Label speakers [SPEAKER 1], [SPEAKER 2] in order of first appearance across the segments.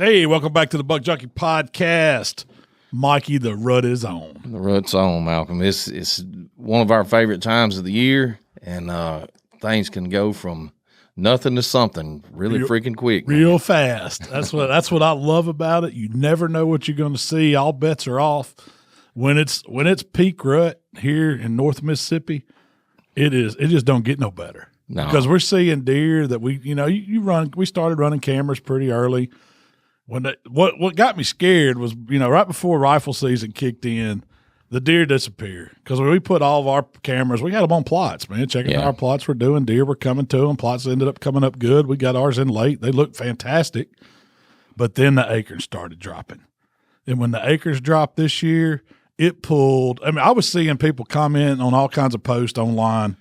[SPEAKER 1] Hey, welcome back to the Buck Junkie Podcast. Mikey, the rut is on.
[SPEAKER 2] The rut's on, Malcolm. It's one of our favorite times of the year, and things can go from nothing to something really freaking quick.
[SPEAKER 1] Real fast. That's what I love about it. You never know what you're going to see. All bets are off. When it's peak rut here in North Mississippi, it just don't get no better.
[SPEAKER 2] No.
[SPEAKER 1] Because we're seeing deer that we started running cameras pretty early. What got me scared was, right before rifle season kicked in, the deer disappeared. Because when we put all of our cameras, we had them on plots, man. Checking out our plots we're doing. Deer were coming to them. Plots ended up coming up good. We got ours in late. They looked fantastic. But then the acres started dropping. And when the acres dropped this year, it pulled. I mean, I was seeing people comment on all kinds of posts online,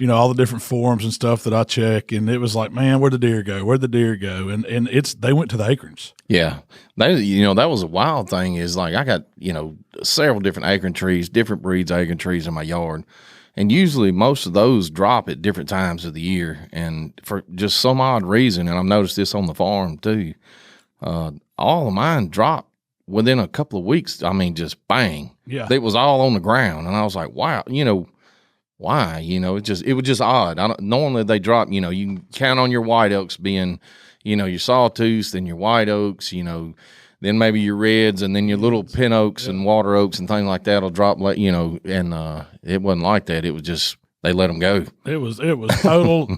[SPEAKER 1] all the different forums and stuff that I check, and it was like, man, where'd the deer go? Where'd the deer go? And they went to the acorns.
[SPEAKER 2] Yeah. That was a wild thing is like I got, several different acorn trees, different breeds of acorn trees in my yard. And usually most of those drop at different times of the year. And for just some odd reason, and I've noticed this on the farm too, all of mine dropped within a couple of weeks. I mean, just bang.
[SPEAKER 1] Yeah.
[SPEAKER 2] It was all on the ground. And I was like, wow, why? It was just odd. Normally they drop, you can count on your white oaks being, your sawtooths, then your white oaks, then maybe your reds, and then your little pin oaks and water oaks and things like that will drop, and it wasn't like that. It was just, they let them go.
[SPEAKER 1] It was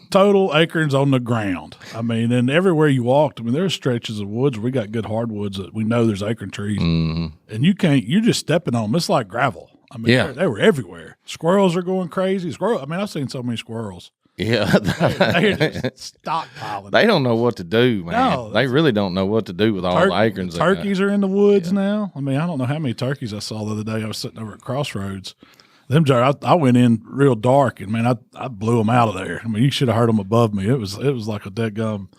[SPEAKER 1] total acorns on the ground. I mean, and everywhere you walked, there's stretches of woods where we got good hardwoods that we know there's acorn trees, and you're just stepping on them. It's like gravel. I mean, they were everywhere. Squirrels are going crazy. I've seen so many squirrels.
[SPEAKER 2] Yeah.
[SPEAKER 1] They're just stockpiling.
[SPEAKER 2] They don't know what to do, man. No, they really don't know what to do with all the acorns.
[SPEAKER 1] Turkeys are in the woods now. I don't know how many turkeys I saw the other day. I was sitting over at Crossroads. I went in real dark, and, man, I blew them out of there. You should have heard them above me. It was like a dead gum.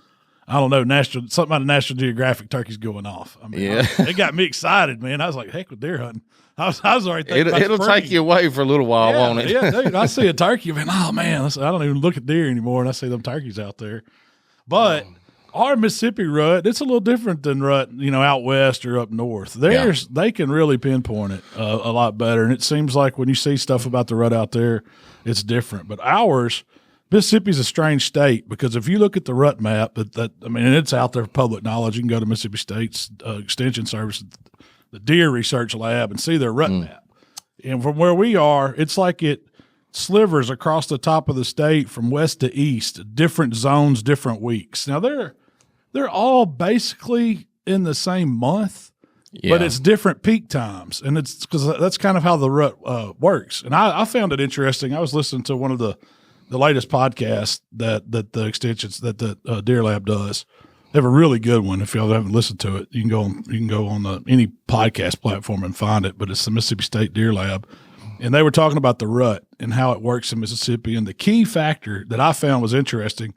[SPEAKER 1] I don't know, something about a National Geographic turkeys going off. It got me excited, man. I was like, heck with deer hunting. I was already thinking
[SPEAKER 2] it'll take you away for a little while, won't it?
[SPEAKER 1] Yeah, dude. I see a turkey, oh man, I don't even look at deer anymore, and I see them turkeys out there. But our Mississippi rut, it's a little different than rut, out west or up north. They can really pinpoint it a lot better, and it seems like when you see stuff about the rut out there, it's different. But ours, Mississippi's a strange state because if you look at the rut map, and it's out there for public knowledge. You can go to Mississippi State's Extension Service, the Deer Research Lab, and see their rut map. And from where we are, it's like it slivers across the top of the state from west to east, different zones, different weeks. Now they're all basically in the same month, but it's different peak times, and it's because that's kind of how the rut works. And I found it interesting. I was listening to one of the latest podcasts that the extensions that the Deer Lab does. They have a really good one. If y'all haven't listened to it, you can go on any podcast platform and find it. But it's the Mississippi State Deer Lab, and they were talking about the rut and how it works in Mississippi. And the key factor that I found was interesting.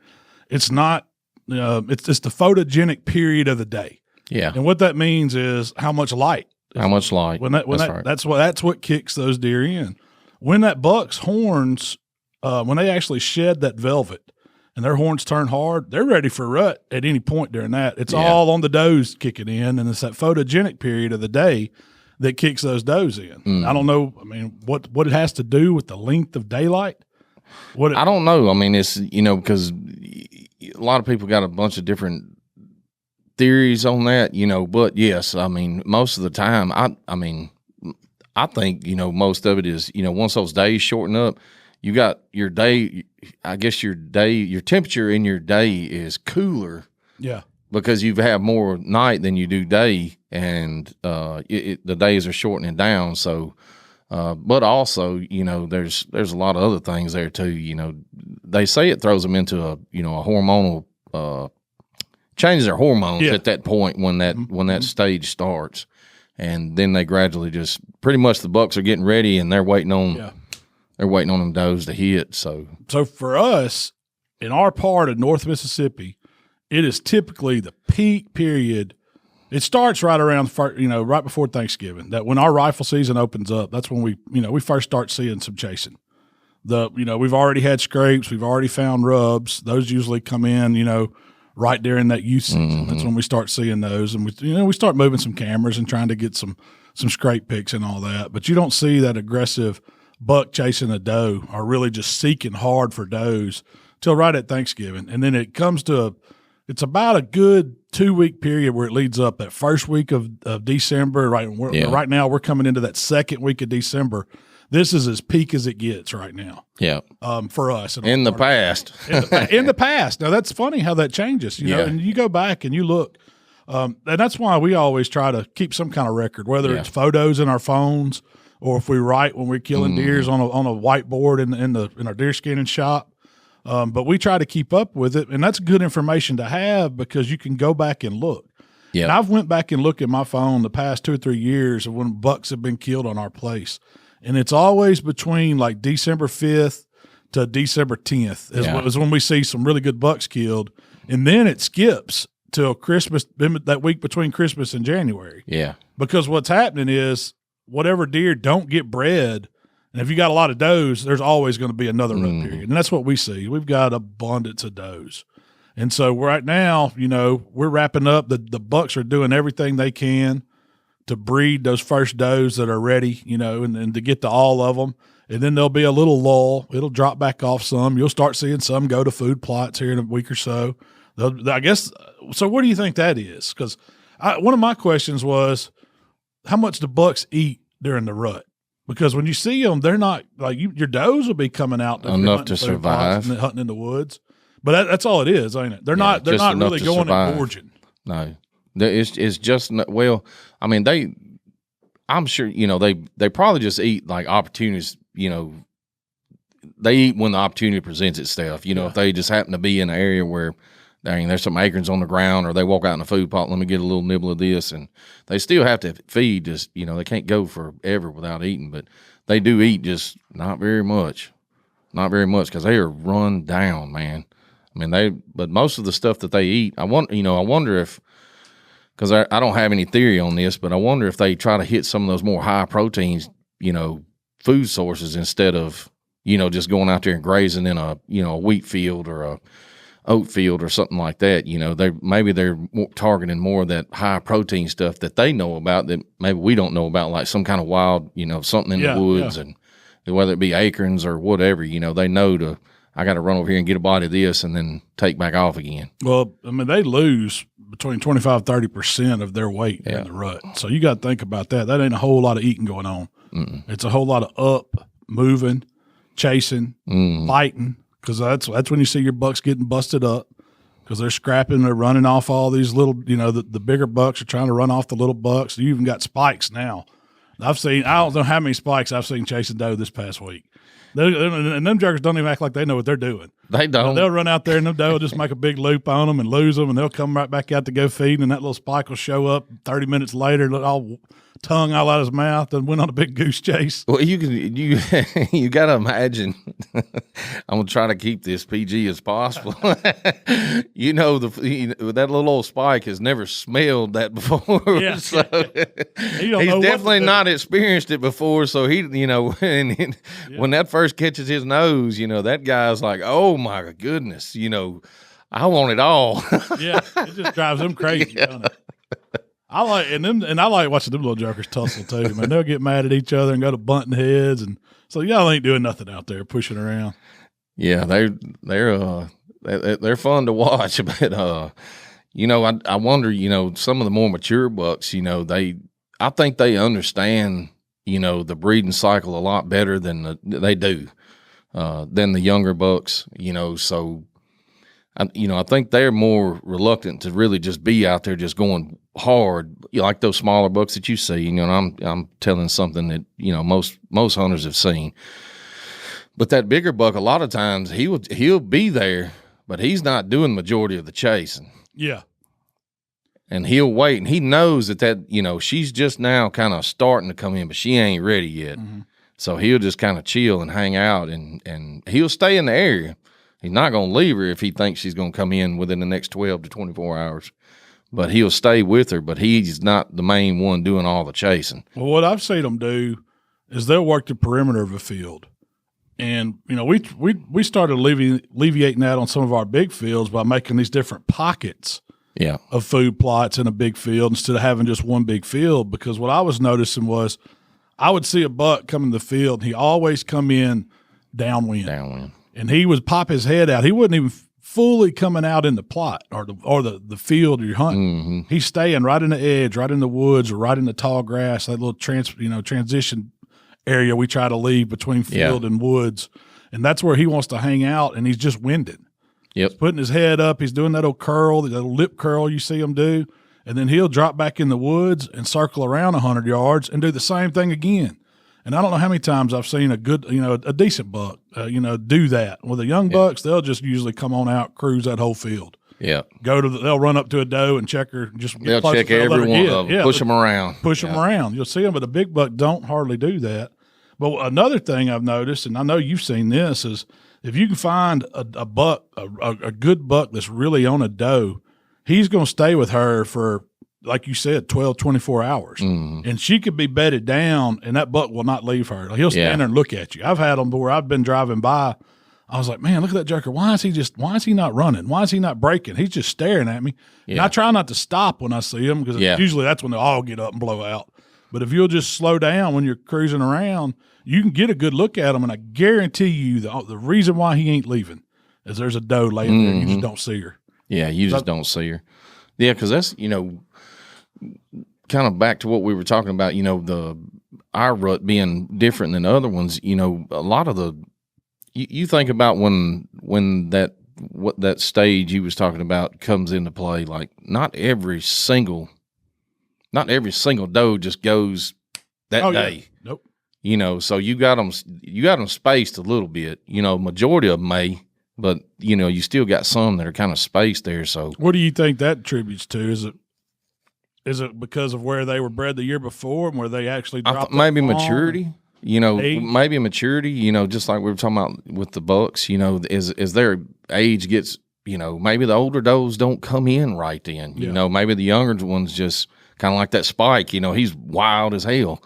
[SPEAKER 1] It's not. It's the photogenic period of the day.
[SPEAKER 2] Yeah,
[SPEAKER 1] and what that means is how much light.
[SPEAKER 2] How much light?
[SPEAKER 1] That's what kicks those deer in. When that buck's horns, when they actually shed that velvet, and their horns turn hard, they're ready for rut at any point during that. It's all on the does kicking in, and it's that photogenic period of the day that kicks those does in. I don't know, what it has to do with the length of daylight.
[SPEAKER 2] I don't know. It's, because a lot of people got a bunch of different theories on that, but yes, most of the time, I think, most of it is, once those days shorten up, you got your day, I guess your temperature in your day is cooler. Yeah. Because you have more night than you do day, and the days are shortening down. So, but also, there's a lot of other things there too. They say it throws them into a hormonal, changes their hormones at that point when that stage starts, and then they gradually just pretty much the bucks are getting ready and they're waiting on. Yeah. They're waiting on them does to hit. So
[SPEAKER 1] for us, in our part of North Mississippi, it is typically the peak period. It starts right around, right before Thanksgiving. That when our rifle season opens up, that's when we first start seeing some chasing. We've already had scrapes, we've already found rubs. Those usually come in, right during that youth season. That's when we start seeing those, and we start moving some cameras and trying to get some scrape pics and all that. But you don't see that aggressive buck chasing a doe or really just seeking hard for does till right at Thanksgiving, and then it comes to it's about a good 2-week period where it leads up that first week of December. Right now we're coming into that second week of December. This is as peak as it gets right now.
[SPEAKER 2] Yeah.
[SPEAKER 1] For us.
[SPEAKER 2] In the past.
[SPEAKER 1] In the past. Now, that's funny how that changes, you know, and you go back and you look. And that's why we always try to keep some kind of record, whether it's photos in our phones or if we write when we're killing deers on a whiteboard in our deer skinning shop. But we try to keep up with it, and that's good information to have because you can go back and look. Yeah. And I've went back and looked at my phone the past 2 or 3 years of when bucks have been killed on our place. And it's always between like December 5th to December 10th is when we see some really good bucks killed. And then it skips till Christmas, that week between Christmas and January. Yeah. Because what's happening is whatever deer don't get bred, and if you got a lot of does, there's always going to be another rut period. And that's what we see. We've got abundance of does. And so right now, you know, we're wrapping up. The bucks are doing everything they can to breed those first does that are ready, you know, and to get to all of them. And then there'll be a little lull. It'll drop back off some. You'll start seeing some go to food plots here in a week or so. I guess, so what do you think that is? Because one of my questions was, how much do bucks eat during the rut? Because when you see them, they're not like your does will be coming out
[SPEAKER 2] enough to survive
[SPEAKER 1] and hunting in the woods. But that's all it is, ain't it? They're not really going and gorging.
[SPEAKER 2] No. It's just well. I mean, I'm sure you know they probably just eat like opportunities. You know, they eat when the opportunity presents itself. You know, if they just happen to be in an area where there's some acorns on the ground, or they walk out in a food plot, let me get a little nibble of this, and they still have to feed. Just they can't go forever without eating, but they do eat, just not very much, because they are run down, man. I mean, but most of the stuff that they eat, I wonder if. Because I don't have any theory on this, but I wonder if they try to hit some of those more high proteins, food sources instead of, just going out there and grazing in a wheat field or a oat field or something like that. They're targeting more of that high protein stuff that they know about that maybe we don't know about, like some kind of wild, something in the woods, and whether it be acorns or whatever, they know I got to run over here and get a bite of this and then take back off again.
[SPEAKER 1] Well, I mean, they lose between 25-30% of their weight in the rut. So you got to think about that. That ain't a whole lot of eating going on. It's a whole lot of up, moving, chasing, fighting, because that's when you see your bucks getting busted up because they're scrapping, they're running off all these little, the bigger bucks are trying to run off the little bucks. You even got spikes now. I don't know how many spikes I've seen chasing doe this past week. And them jerkers don't even act like they know what they're doing.
[SPEAKER 2] They don't.
[SPEAKER 1] They'll run out there and them doe will just make a big loop on them and lose them, and they'll come right back out to go feed, and that little spike will show up 30 minutes later, all tongue all out of his mouth, and went on a big goose chase.
[SPEAKER 2] Well, you got to imagine. I'm gonna try to keep this PG as possible. That little old spike has never smelled that before. Yeah. So he's definitely not experienced it before. So when that first catches his nose, that guy's like, oh my goodness, I want it all.
[SPEAKER 1] Yeah, it just drives them crazy. Doesn't it? I like watching them little jokers tussle too, man. They'll get mad at each other and go to bunting heads, and so y'all ain't doing nothing out there pushing around.
[SPEAKER 2] Yeah, they're fun to watch, but I wonder, some of the more mature bucks, I think they understand, the breeding cycle a lot better than they do than the younger bucks, so. I think they're more reluctant to really just be out there just going hard, like those smaller bucks that you see. And I'm telling something that most hunters have seen. But that bigger buck, a lot of times he'll be there, but he's not doing the majority of the chasing.
[SPEAKER 1] Yeah.
[SPEAKER 2] And he'll wait, and he knows that she's just now kind of starting to come in, but she ain't ready yet. Mm-hmm. So he'll just kind of chill and hang out, and he'll stay in the area. He's not going to leave her if he thinks she's going to come in within the next 12 to 24 hours. But he'll stay with her, but he's not the main one doing all the chasing.
[SPEAKER 1] Well, what I've seen them do is they'll work the perimeter of a field. And, we started alleviating that on some of our big fields by making these different pockets of food plots in a big field instead of having just one big field. Because what I was noticing was I would see a buck come in the field, and he always come in downwind. And he would pop his head out. He wasn't even fully coming out in the plot or the field you're hunting. Mm-hmm. He's staying right in the edge, right in the woods, or right in the tall grass, that little transition area we try to leave between field and woods. And that's where he wants to hang out, and he's just winded.
[SPEAKER 2] Yep.
[SPEAKER 1] He's putting his head up. He's doing that old curl, that little lip curl you see him do. And then he'll drop back in the woods and circle around 100 yards and do the same thing again. And I don't know how many times I've seen a good, a decent buck, do that. With the young bucks, they'll just usually come on out, cruise that whole field.
[SPEAKER 2] Yeah.
[SPEAKER 1] They'll run up to a doe and check her.
[SPEAKER 2] They'll check every one of them, push them around.
[SPEAKER 1] Push them around. You'll see them, but the big buck don't hardly do that. But another thing I've noticed, and I know you've seen this, is if you can find a buck, a good buck that's really on a doe, he's going to stay with her for, like you said, 12, 24 hours. Mm-hmm. And she could be bedded down, and that buck will not leave her. He'll stand there and look at you. I've had them where I've been driving by. I was like, man, look at that jerker. Why is he not running? Why is he not breaking? He's just staring at me. Yeah. And I try not to stop when I see him because usually that's when they all get up and blow out. But if you'll just slow down when you're cruising around, you can get a good look at him, and I guarantee you the reason why he ain't leaving is there's a doe laying there and you just don't see her.
[SPEAKER 2] Yeah, you just don't see her. Yeah, because that's, kind of back to what we were talking about, our rut being different than other ones, a lot of you think about when that stage you was talking about comes into play, like not every single doe just goes that day.
[SPEAKER 1] Yeah. Nope.
[SPEAKER 2] So you got them spaced a little bit, majority of them may, but you still got some that are kind of spaced there. So
[SPEAKER 1] what do you think that attributes to? Is it because of where they were bred the year before and where they actually dropped?
[SPEAKER 2] Maybe maturity. Maybe maturity. Just like we were talking about with the bucks. As their age gets, maybe the older does don't come in right then. Maybe the younger ones just kind of like that Spike. He's wild as hell.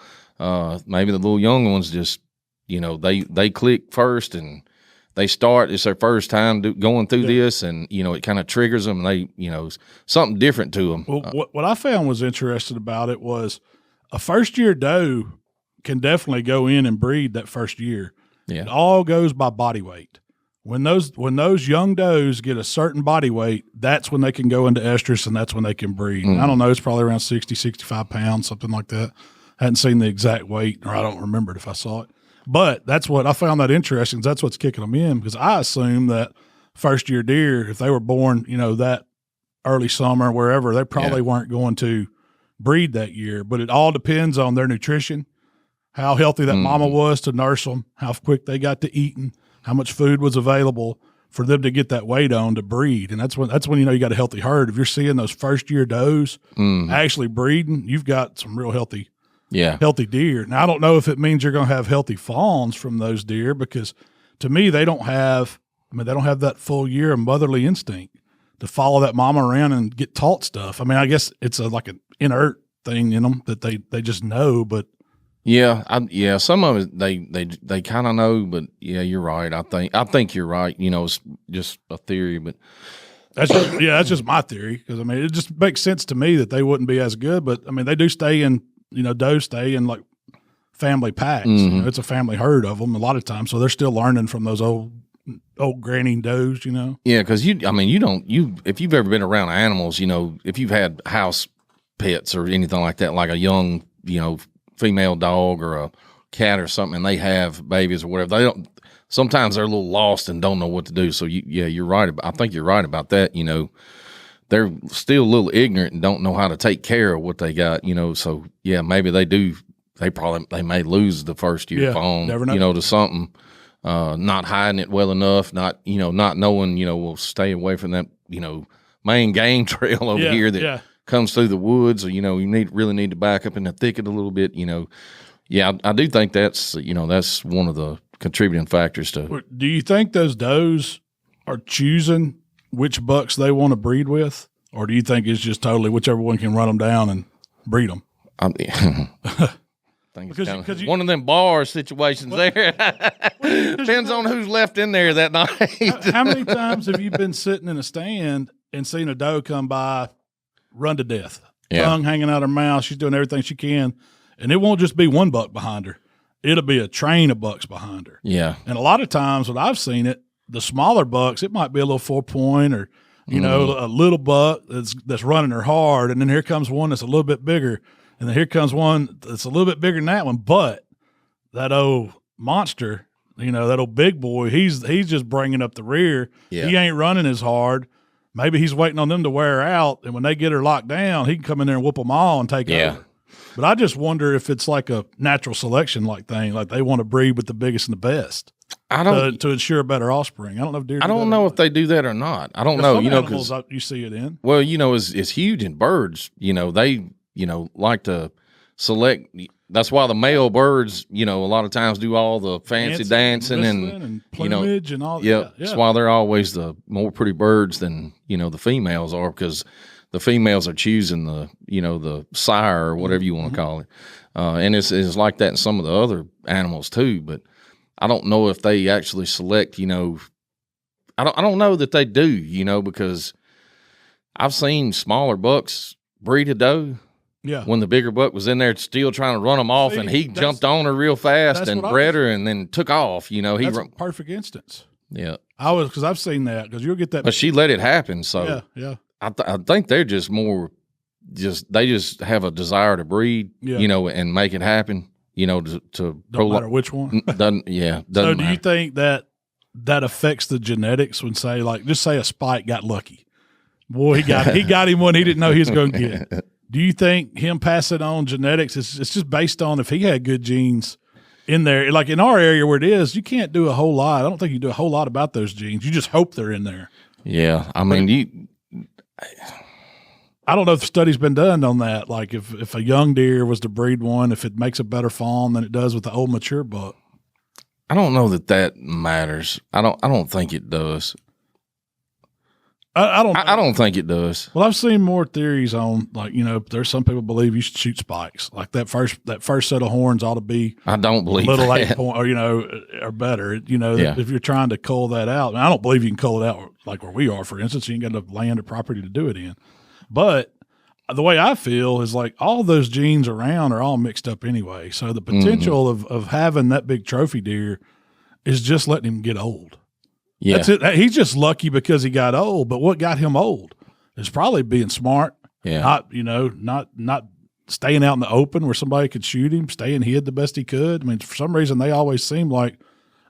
[SPEAKER 2] Maybe the little young ones just, they click first and they start. It's their first time going through this, and it kind of triggers them. And they, something different to them.
[SPEAKER 1] Well, what I found was interesting about it was a first year doe can definitely go in and breed that first year. Yeah. It all goes by body weight. When those young does get a certain body weight, that's when they can go into estrus, and that's when they can breed. I don't know, it's probably around 60, 65 pounds, something like that. I hadn't seen the exact weight, or I don't remember it if I saw it. But that's what I found that interesting. That's what's kicking them in, because I assume that first year deer, if they were born, that early summer, wherever, they probably weren't going to breed that year. But it all depends on their nutrition, how healthy that mama was to nurse them, how quick they got to eating, how much food was available for them to get that weight on to breed. And that's when you got a healthy herd. If you're seeing those first year does actually breeding, you've got some real healthy deer. Now, I don't know if it means you're going to have healthy fawns from those deer, because to me, they don't have that full year of motherly instinct to follow that mama around and get taught stuff. I mean, I guess it's like an inert thing in them that they just know, but
[SPEAKER 2] some of it they kind of know, but you're right. I think you're right. It's just a theory, but
[SPEAKER 1] that's just my theory, because I mean, it just makes sense to me that they wouldn't be as good. But I mean, they do stay in, does stay in like family packs. It's a family herd of them a lot of times, so they're still learning from those old granny does.
[SPEAKER 2] Yeah, because if you've ever been around animals, if you've had house pets or anything like that, like a young female dog or a cat or something, and they have babies or whatever, sometimes they're a little lost and don't know what to do. So you're right. I think you're right about that. They're still a little ignorant and don't know how to take care of what they got, so maybe they may lose the first year fawn, to something, not hiding it well enough, not knowing, we'll stay away from that, main game trail over here that comes through the woods, or, you really need to back up in the thicket a little bit, I do think that's, that's one of the contributing factors to.
[SPEAKER 1] Do you think those does are choosing which bucks they want to breed with, or do you think it's just totally whichever one can run them down and breed them?
[SPEAKER 2] think
[SPEAKER 1] Because
[SPEAKER 2] it's
[SPEAKER 1] you-
[SPEAKER 2] one of them bar situations there. Depends on who's left in there that night.
[SPEAKER 1] How many times have you been sitting in a stand and seen a doe come by, run to death, tongue hanging out her mouth? She's doing everything she can, and it won't just be one buck behind her. It'll be a train of bucks behind her.
[SPEAKER 2] Yeah.
[SPEAKER 1] And a lot of times when I've seen it, the smaller bucks, it might be a little 4-point or, you know, a little buck that's running her hard. And then here comes one that's a little bit bigger. And then here comes one that's a little bit bigger than that one. But that old monster, you know, that old big boy, he's just bringing up the rear.
[SPEAKER 2] Yeah.
[SPEAKER 1] He ain't running as hard. Maybe he's waiting on them to wear her out. And when they get her locked down, he can come in there and whoop them all and take over. But I just wonder if it's like a natural selection like thing, like they want to breed with the biggest and the best.
[SPEAKER 2] I don't
[SPEAKER 1] to ensure better offspring. I don't know if deer.
[SPEAKER 2] I don't know if they do that or not. I don't know.
[SPEAKER 1] Some
[SPEAKER 2] You know,
[SPEAKER 1] animals
[SPEAKER 2] because
[SPEAKER 1] you see it in.
[SPEAKER 2] well, you know, it's huge in birds. You know, they like to select. That's why the male birds, you know, a lot of times do all the fancy dancing and
[SPEAKER 1] plumage and all.
[SPEAKER 2] Yeah, that's why they're always the more pretty birds than the females are, because the females are choosing the sire or whatever you want to call it, and it's like that in some of the other animals too. But I don't know if they actually select. I don't know that they do. Because I've seen smaller bucks breed a doe.
[SPEAKER 1] Yeah.
[SPEAKER 2] When the bigger buck was in there still trying to run them off, and he jumped on her real fast and bred her and then took off. That's
[SPEAKER 1] a perfect instance.
[SPEAKER 2] Yeah.
[SPEAKER 1] Because I've seen that, because you'll get that.
[SPEAKER 2] But she let it happen. So
[SPEAKER 1] yeah.
[SPEAKER 2] I think they're just more they just have a desire to breed, and make it happen, to
[SPEAKER 1] don't matter which one.
[SPEAKER 2] Doesn't
[SPEAKER 1] So do
[SPEAKER 2] matter.
[SPEAKER 1] you think that affects the genetics when just say a Spike got lucky? Boy, he got him one he didn't know he was going to get. Do you think him passing on genetics, it's just based on if he had good genes in there? Like in our area where it is, you can't do a whole lot. I don't think you do a whole lot about those genes. You just hope they're in there.
[SPEAKER 2] Yeah. I mean,
[SPEAKER 1] I don't know if the study's been done on that. Like if a young deer was to breed one, if it makes a better fawn than it does with the old mature buck.
[SPEAKER 2] I don't know that matters. I don't think it does.
[SPEAKER 1] I don't.
[SPEAKER 2] I don't think it does.
[SPEAKER 1] Well, I've seen more theories on, like, there's some people believe you should shoot spikes. Like that first set of horns ought to be.
[SPEAKER 2] I don't believe
[SPEAKER 1] little
[SPEAKER 2] that.
[SPEAKER 1] 8 point, or better. If you're trying to cull that out, I don't believe you can cull it out like where we are. For instance, you ain't got enough land or property to do it in. But the way I feel is like all those genes around are all mixed up anyway. So the potential of having that big trophy deer is just letting him get old.
[SPEAKER 2] Yeah.
[SPEAKER 1] That's it. He's just lucky because he got old. But what got him old is probably being smart.
[SPEAKER 2] Yeah.
[SPEAKER 1] Not staying out in the open where somebody could shoot him, staying hid the best he could. I mean, for some reason they always seem like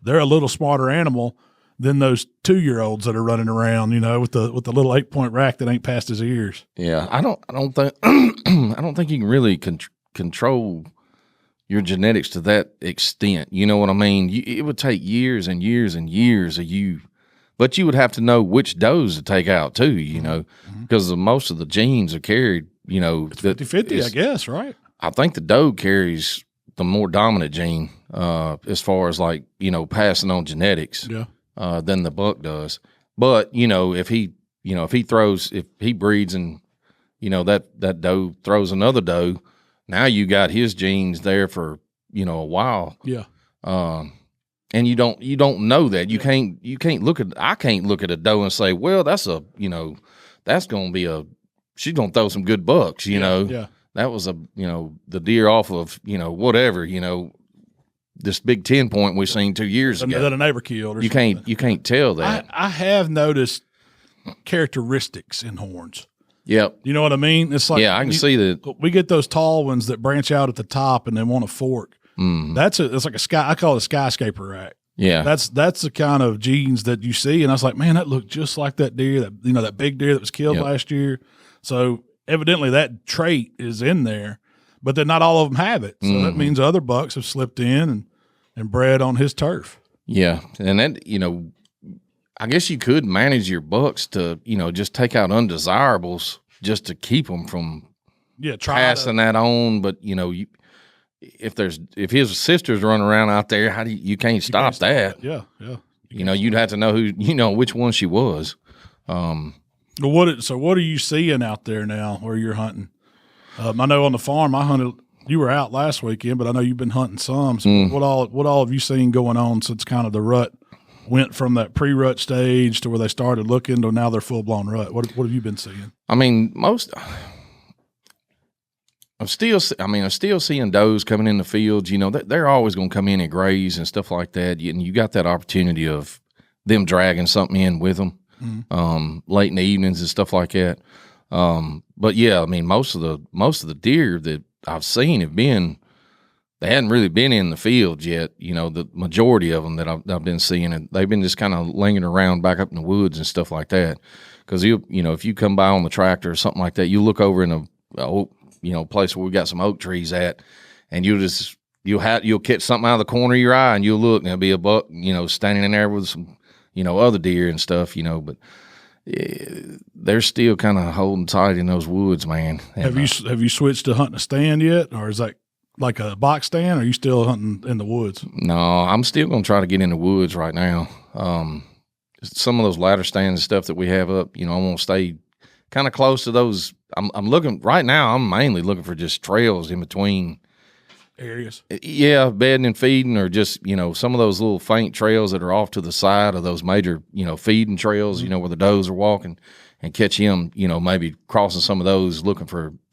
[SPEAKER 1] they're a little smarter animal than those 2-year-olds that are running around, with the little 8-point rack that ain't past his ears.
[SPEAKER 2] Yeah. I don't think I don't think you can really control your genetics to that extent. You know what I mean? It would take years and years and years of you, but you would have to know which does to take out too, because most of the genes are carried,
[SPEAKER 1] It's 50-50, I guess, right?
[SPEAKER 2] I think the doe carries the more dominant gene, as far as like, passing on genetics, than the buck does. But, if he breeds and, that doe throws another doe, now you got his genes there for, a while.
[SPEAKER 1] Yeah.
[SPEAKER 2] And you don't know that. You can't I can't look at a doe and say, well, that's that's going to be she's going to throw some good bucks,
[SPEAKER 1] Yeah.
[SPEAKER 2] That was the deer off of, whatever, this big 10-point we seen 2 years ago
[SPEAKER 1] that a neighbor killed or
[SPEAKER 2] you
[SPEAKER 1] something.
[SPEAKER 2] You can't tell that.
[SPEAKER 1] I have noticed characteristics in horns.
[SPEAKER 2] Yep.
[SPEAKER 1] You know what I mean? It's like,
[SPEAKER 2] I can see that.
[SPEAKER 1] We get those tall ones that branch out at the top and they want a fork. It's like I call it a skyscraper rack.
[SPEAKER 2] Yeah.
[SPEAKER 1] That's the kind of genes that you see. And I was like, man, that looked just like that deer, that big deer that was killed last year. So evidently that trait is in there, but then not all of them have it. So that means other bucks have slipped in and bred on his turf.
[SPEAKER 2] Yeah. And that, I guess you could manage your bucks to, just take out undesirables just to keep them from passing that on. But, if his sisters run around out there, you can't stop that.
[SPEAKER 1] Yeah.
[SPEAKER 2] You'd have to know which one she was.
[SPEAKER 1] What are you seeing out there now where you're hunting? I know on the farm I hunted you were out last weekend, but I know you've been hunting some. So what all have you seen going on since kind of the rut went from that pre-rut stage to where they started looking to now they're full-blown rut? What have you been seeing?
[SPEAKER 2] I mean, I'm still seeing does coming in the fields. You know, they're always going to come in and graze and stuff like that. And you got that opportunity of them dragging something in with them late in the evenings and stuff like that. But yeah, I mean, most of the deer that I've seen they hadn't really been in the fields yet. You know, the majority of them that I've been seeing, and they've been just kind of lingering around back up in the woods and stuff like that. Because if you come by on the tractor or something like that, you look over in a place where we got some oak trees at, and you'll catch something out of the corner of your eye, and you'll look, and there'll be a buck, standing in there with some, other deer and stuff, but they're still kind of holding tight in those woods, man. And,
[SPEAKER 1] have you switched to hunting a stand yet, or is that like a box stand, or are you still hunting in the woods?
[SPEAKER 2] No, I'm still going to try to get in the woods right now. Some of those ladder stands and stuff that we have up, I want to stay kind of close to those. I'm looking right now. I'm mainly looking for just trails in between
[SPEAKER 1] areas.
[SPEAKER 2] Yeah, bedding and feeding, or just some of those little faint trails that are off to the side of those major feeding trails. Where the does are walking, and catch him. Maybe crossing some of those,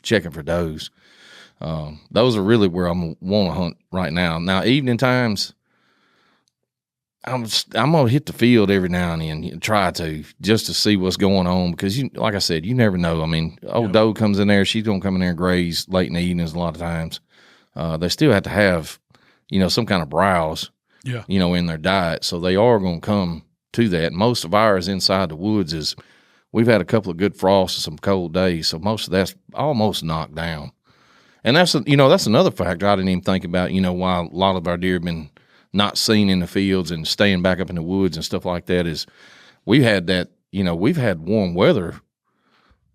[SPEAKER 2] checking for does. Those are really where I'm want to hunt right now. Now, evening times, I'm gonna hit the field every now and then and try to just to see what's going on, because like I said, you never know. I mean, doe comes in there, she's gonna come in there and graze late in the evenings a lot of times. They still have to have, some kind of browse, in their diet, so they are gonna come to that. Most of ours inside the woods we've had a couple of good frosts and some cold days, so most of that's almost knocked down. And that's another factor I didn't even think about. Why a lot of our deer have been not seen in the fields and staying back up in the woods and stuff like that is we've had warm weather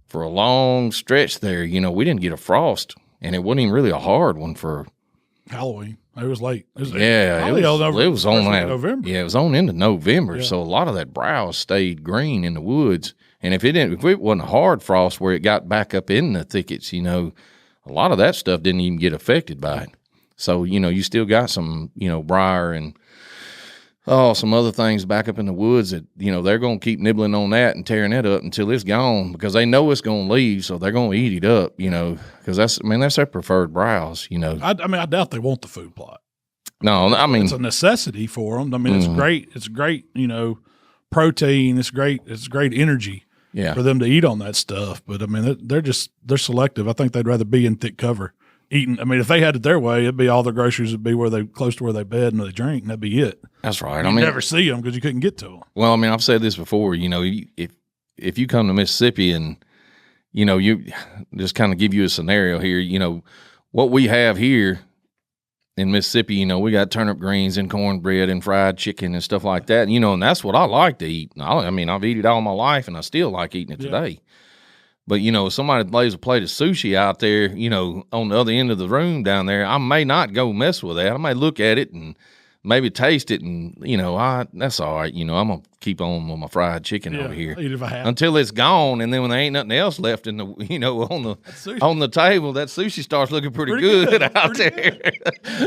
[SPEAKER 2] for a long stretch there. We didn't get a frost, and it wasn't even really a hard one for
[SPEAKER 1] Halloween. It was late.
[SPEAKER 2] It was on
[SPEAKER 1] November.
[SPEAKER 2] Yeah, it was on into November.
[SPEAKER 1] Yeah.
[SPEAKER 2] So a lot of that browse stayed green in the woods. And if it wasn't a hard frost where it got back up in the thickets, a lot of that stuff didn't even get affected by it. So, you still got some, briar and some other things back up in the woods that, they're going to keep nibbling on that and tearing that up until it's gone, because they know it's going to leave, so they're going to eat it up, because that's their preferred browse,
[SPEAKER 1] I doubt they want the food plot.
[SPEAKER 2] No, I mean.
[SPEAKER 1] It's a necessity for them. I mean, it's great. It's great, protein. It's great energy for them to eat on that stuff. But, I mean, they're selective. I think they'd rather be in thick cover. Eating. I mean, if they had it their way, it'd be all their groceries would be close to where they bed and they drink, and that'd be it.
[SPEAKER 2] That's right.
[SPEAKER 1] You never see them because you couldn't get to them.
[SPEAKER 2] Well, I mean, I've said this before. If you come to Mississippi and you just kind of give you a scenario here. What we have here in Mississippi. We got turnip greens and cornbread and fried chicken and stuff like that. And that's what I like to eat. I've eaten it all my life, and I still like eating it today. But, if somebody lays a plate of sushi out there, on the other end of the room down there, I may not go mess with that. I may look at it and maybe taste it, and, that's all right. I'm going to keep on with my fried chicken over here until it's gone. And then when there ain't nothing else left in the, on the table, that sushi starts looking pretty good out there.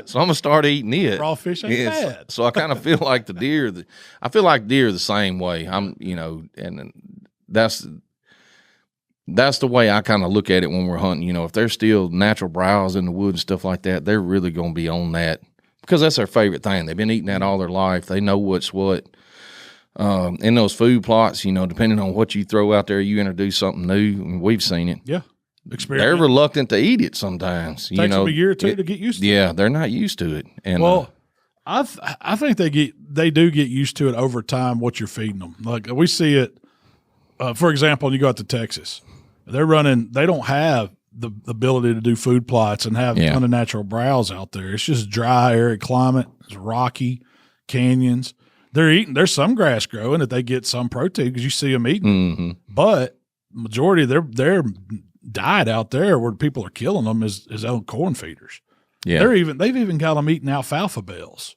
[SPEAKER 2] So I'm going to start eating it.
[SPEAKER 1] Raw fish ain't bad.
[SPEAKER 2] So I kind of feel like deer are the same way. And that's the way I kind of look at it when we're hunting. If there's still natural browse in the woods and stuff like that, they're really going to be on that, because that's their favorite thing. They've been eating that all their life. They know what's what. In those food plots, depending on what you throw out there, you introduce something new, and we've seen it.
[SPEAKER 1] Yeah.
[SPEAKER 2] They're reluctant to eat it sometimes.
[SPEAKER 1] Takes them a year or two to get used to it.
[SPEAKER 2] Yeah, they're not used to it. And
[SPEAKER 1] I think they do get used to it over time, what you're feeding them. Like we see it, for example, you go out to Texas. They don't have the ability to do food plots and have a ton of natural browse out there. It's just dry, arid climate. It's rocky, canyons. There's some grass growing that they get some protein because you see them eating. But majority of their diet out there where people are killing them is on corn feeders. Yeah. They've even got them eating alfalfa bales.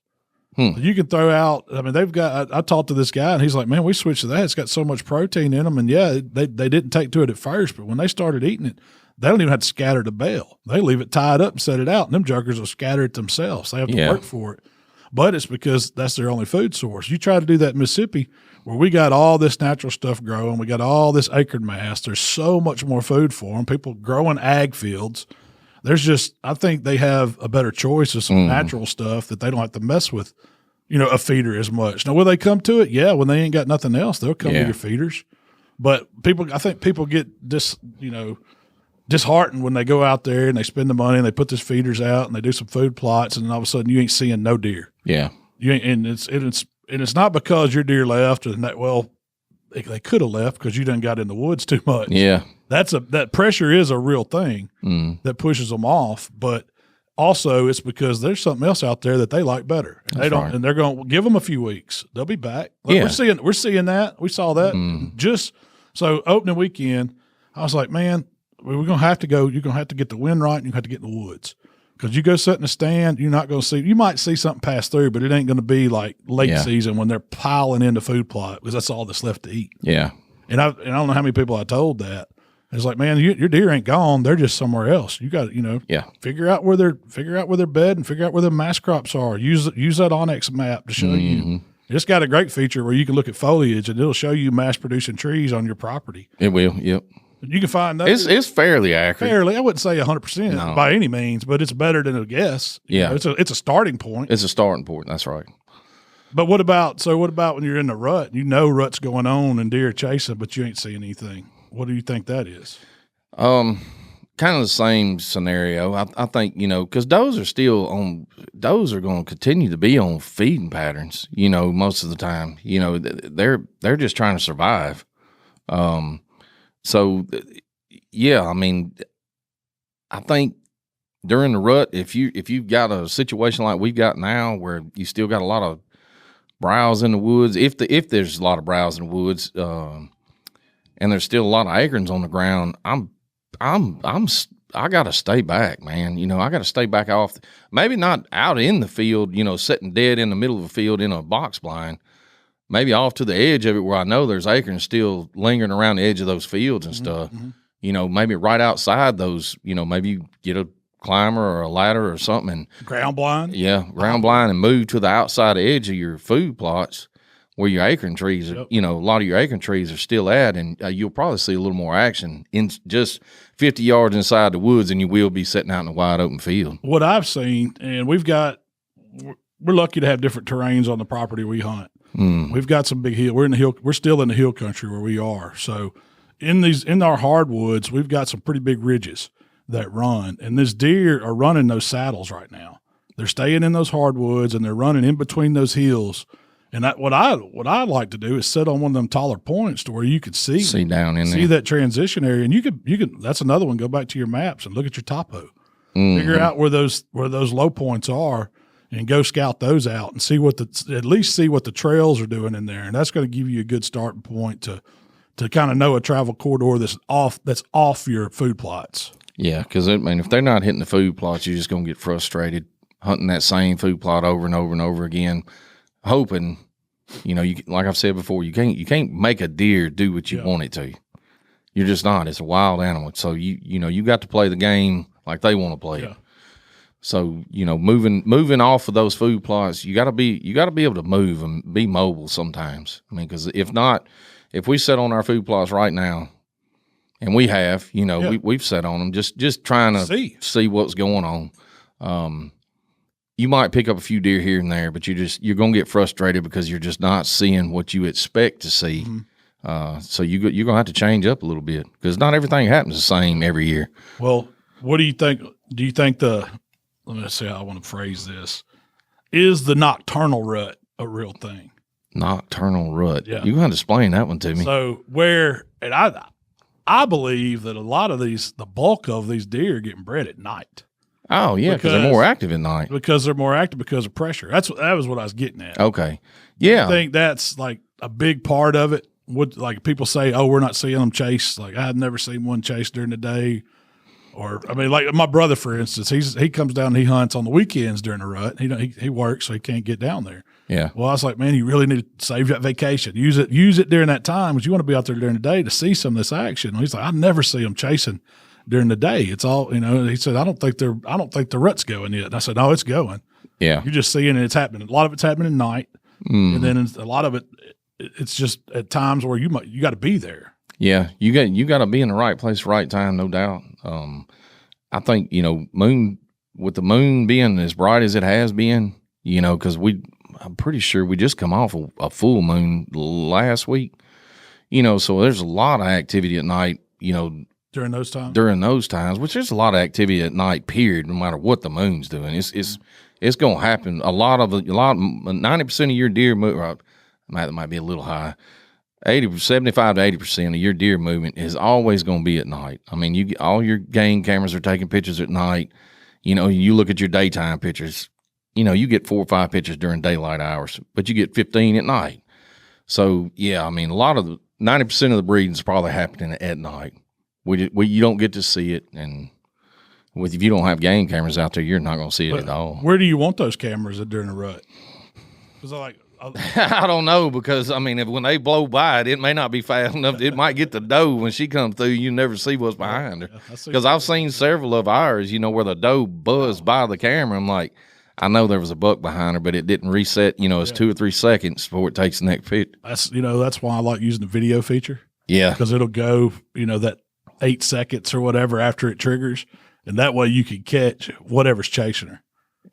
[SPEAKER 1] You can throw out, they've got, I talked to this guy and he's like, man, we switched to that. It's got so much protein in them. And they didn't take to it at first, but when they started eating it, they don't even have to scatter the bale. They leave it tied up and set it out, and them jokers will scatter it themselves. They have to work for it. But it's because that's their only food source. You try to do that in Mississippi, where we got all this natural stuff growing, we got all this acre mass, there's so much more food for them. People growing ag fields. There's just, I think they have a better choice of some natural stuff that they don't have to mess with, a feeder as much. Now, will they come to it? Yeah, when they ain't got nothing else, they'll come to your feeders. But I think people get disheartened when they go out there and they spend the money and they put these feeders out and they do some food plots, and then all of a sudden you ain't seeing no deer.
[SPEAKER 2] Yeah,
[SPEAKER 1] you ain't, and it's not because your deer left or that. Well, they could have left because you done got in the woods too much.
[SPEAKER 2] Yeah,
[SPEAKER 1] that pressure is a real thing that pushes them off, but also it's because there's something else out there that they like better. And and they're going to give them a few weeks. They'll be back. Like we're seeing that. We saw that just so opening weekend. I was like, man, we're going to have to go. You're going to have to get the wind right, and you have to get in the woods. Because you go sit in a stand, you're not going to see. You might see something pass through, but it ain't going to be like late season when they're piling in the food plot because that's all that's left to eat.
[SPEAKER 2] Yeah,
[SPEAKER 1] and I don't know how many people I told that. It's like, man, your deer ain't gone; they're just somewhere else. You got to, figure out where they're bed and figure out where their mass crops are. Use that Onyx map to show you. It's got a great feature where you can look at foliage and it'll show you mass producing trees on your property.
[SPEAKER 2] It will. Yep.
[SPEAKER 1] You can find those.
[SPEAKER 2] It's fairly accurate.
[SPEAKER 1] I wouldn't say 100% by any means, but it's better than a guess. It's a starting point.
[SPEAKER 2] It's a starting point. That's right.
[SPEAKER 1] But what about when you're in the rut? Rut's going on and deer chasing, but you ain't seeing anything. What do you think that is?
[SPEAKER 2] Kind of the same scenario. I think because those are going to continue to be on feeding patterns. Most of the time. They're just trying to survive. So, I mean, I think during the rut, if you've got a situation like we've got now, where you still got a lot of browse in the woods, if there's a lot of browse in the woods, and there's still a lot of acorns on the ground, I gotta stay back, man. I gotta stay back off. Maybe not out in the field, sitting dead in the middle of the field in a box blind. Maybe off to the edge of it where I know there's acorns still lingering around the edge of those fields and stuff. Maybe right outside those, maybe you get a climber or a ladder or something. And
[SPEAKER 1] ground blind?
[SPEAKER 2] Yeah, ground blind and move to the outside edge of your food plots where your acorn trees, a lot of your acorn trees are still at, and you'll probably see a little more action in just 50 yards inside the woods than you will be sitting out in a wide open field.
[SPEAKER 1] What I've seen, and we're lucky to have different terrains on the property we hunt. We've got some big hill. We're still in the hill country where we are. So in our hardwoods, we've got some pretty big ridges that run, and these deer are running those saddles right now. They're staying in those hardwoods and they're running in between those hills. And what I like to do is sit on one of them taller points to where you could see
[SPEAKER 2] down in there,
[SPEAKER 1] see that transition area, and you can. That's another one. Go back to your maps and look at your topo. Figure out where those low points are, and go scout those out and see at least see what the trails are doing in there, and that's going to give you a good starting point to kind of know a travel corridor that's off your food plots.
[SPEAKER 2] Yeah, because if they're not hitting the food plots, you're just going to get frustrated hunting that same food plot over and over and over again, hoping. Like I've said before, you can't make a deer do what you want it to. You're just not. It's a wild animal, so you got to play the game like they want to play it. So, moving off of those food plots, you got to be able to move and be mobile sometimes. I mean, because if we sit on our food plots right now, and we have, we've sat on them just trying to see what's going on. You might pick up a few deer here and there, but you're going to get frustrated because you're just not seeing what you expect to see. So you're going to have to change up a little bit because not everything happens the same every year.
[SPEAKER 1] Well, what do you think? Do you think let me see how I want to phrase this. Is the nocturnal rut a real thing?
[SPEAKER 2] Nocturnal rut.
[SPEAKER 1] Yeah.
[SPEAKER 2] You're going to explain that one to me.
[SPEAKER 1] So I believe that a lot of the bulk of these deer are getting bred at night.
[SPEAKER 2] Oh, yeah, because they're more active at night.
[SPEAKER 1] Because they're more active because of pressure. That was what I was getting at.
[SPEAKER 2] Okay. Yeah.
[SPEAKER 1] I think that's like a big part of it. Like people say, oh, we're not seeing them chase. Like I've never seen one chase during the day. Or, I mean, like my brother, for instance, he comes down and he hunts on the weekends during the rut. He works, so he can't get down there.
[SPEAKER 2] Yeah.
[SPEAKER 1] Well, I was like, man, you really need to save that vacation. Use it during that time because you want to be out there during the day to see some of this action. And he's like, I never see them chasing during the day. It's all, he said, I don't think the rut's going yet. And I said, no, it's going.
[SPEAKER 2] Yeah.
[SPEAKER 1] You're just seeing it's happening. A lot of it's happening at night. And then a lot of it's just at times where you got to be there.
[SPEAKER 2] Yeah. You got to be in the right place, right time, no doubt. I think, with the moon being as bright as it has been, because I'm pretty sure we just come off a full moon last week, so there's a lot of activity at night, during those times, which there's a lot of activity at night, period, no matter what the moon's doing. It's going to happen. 90% of your deer movement, that might be a little high. 75 to 80% of your deer movement is always going to be at night. I mean, all your game cameras are taking pictures at night. You look at your daytime pictures, you get 4 or 5 pictures during daylight hours, but you get 15 at night. So yeah, I mean, 90% of the breeding is probably happening at night. You don't get to see it, and if you don't have game cameras out there, you're not going to see it at all.
[SPEAKER 1] Where do you want those cameras during the rut? Because
[SPEAKER 2] I don't know, because when they blow by it may not be fast enough. It might get the doe when she comes through. You never see what's behind her. Because I've seen several of ours, where the doe buzzed by the camera. I'm like, I know there was a buck behind her, but it didn't reset. It's 2 or 3 seconds before it takes the next picture.
[SPEAKER 1] That's why I like using the video feature.
[SPEAKER 2] Yeah,
[SPEAKER 1] because it'll go, that 8 seconds or whatever after it triggers, and that way you can catch whatever's chasing her.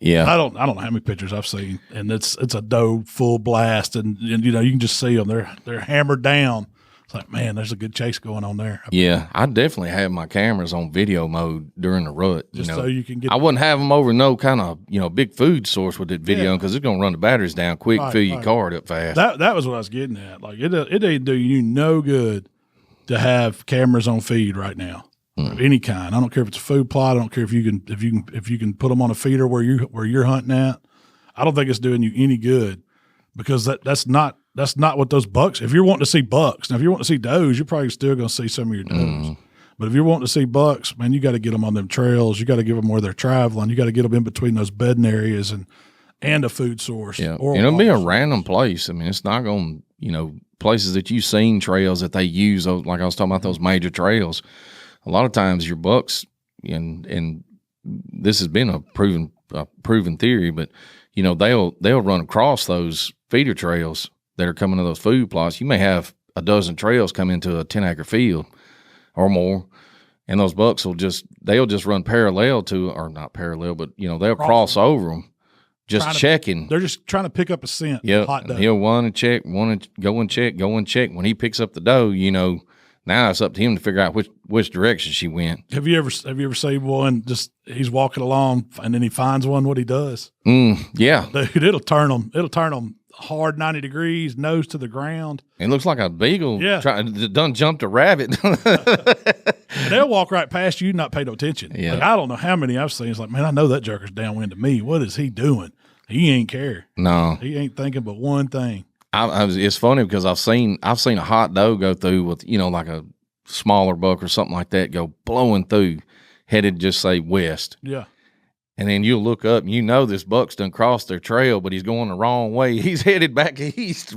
[SPEAKER 2] Yeah,
[SPEAKER 1] I don't know how many pictures I've seen, and it's a doe full blast, and you can just see them. They're hammered down. It's like, man, there's a good chase going on there.
[SPEAKER 2] Yeah, I definitely have my cameras on video mode during the rut.
[SPEAKER 1] Just so you can get.
[SPEAKER 2] I wouldn't have them over no kind of big food source with that video, because it's gonna run the batteries down quick, fill your card up fast.
[SPEAKER 1] That was what I was getting at. Like it ain't do you no good to have cameras on feed right now. Of any kind. I don't care if it's a food plot. I don't care if you can put them on a feeder where you're hunting at. I don't think it's doing you any good, because that's not what those bucks. If you're wanting to see bucks, now if you're wanting to see does, you're probably still going to see some of your does. But if you're wanting to see bucks, man, you got to get them on them trails. You got to give them where they're traveling. You got to get them in between those bedding areas and a food source.
[SPEAKER 2] Yeah, it'll be a random place. It's not going to places that you've seen, trails that they use. Like I was talking about, those major trails. A lot of times your bucks, and this has been a proven theory, but they'll run across those feeder trails that are coming to those food plots. You may have a dozen trails come into a 10-acre field or more, and those bucks they'll just run parallel to, or not parallel, but they'll cross over them, checking.
[SPEAKER 1] They're just trying to pick up a scent.
[SPEAKER 2] Yeah, he'll want to check, go and check. When he picks up the doe, now it's up to him to figure out which direction she went.
[SPEAKER 1] Have you ever seen one, just he's walking along and then he finds one? What he does?
[SPEAKER 2] Yeah,
[SPEAKER 1] dude, it'll turn them hard 90 degrees, nose to the ground.
[SPEAKER 2] It looks like a beagle. Yeah, done jumped a rabbit.
[SPEAKER 1] They'll walk right past you and not pay no attention. Yeah, I don't know how many I've seen. It's like, man, I know that joker's downwind to me. What is he doing? He ain't care.
[SPEAKER 2] No,
[SPEAKER 1] he ain't thinking but one thing.
[SPEAKER 2] It's funny because I've seen a hot doe go through with like a smaller buck or something like that, go blowing through, headed just say west.
[SPEAKER 1] Yeah,
[SPEAKER 2] and then you'll look up and this buck's done crossed their trail, but he's going the wrong way. He's headed back east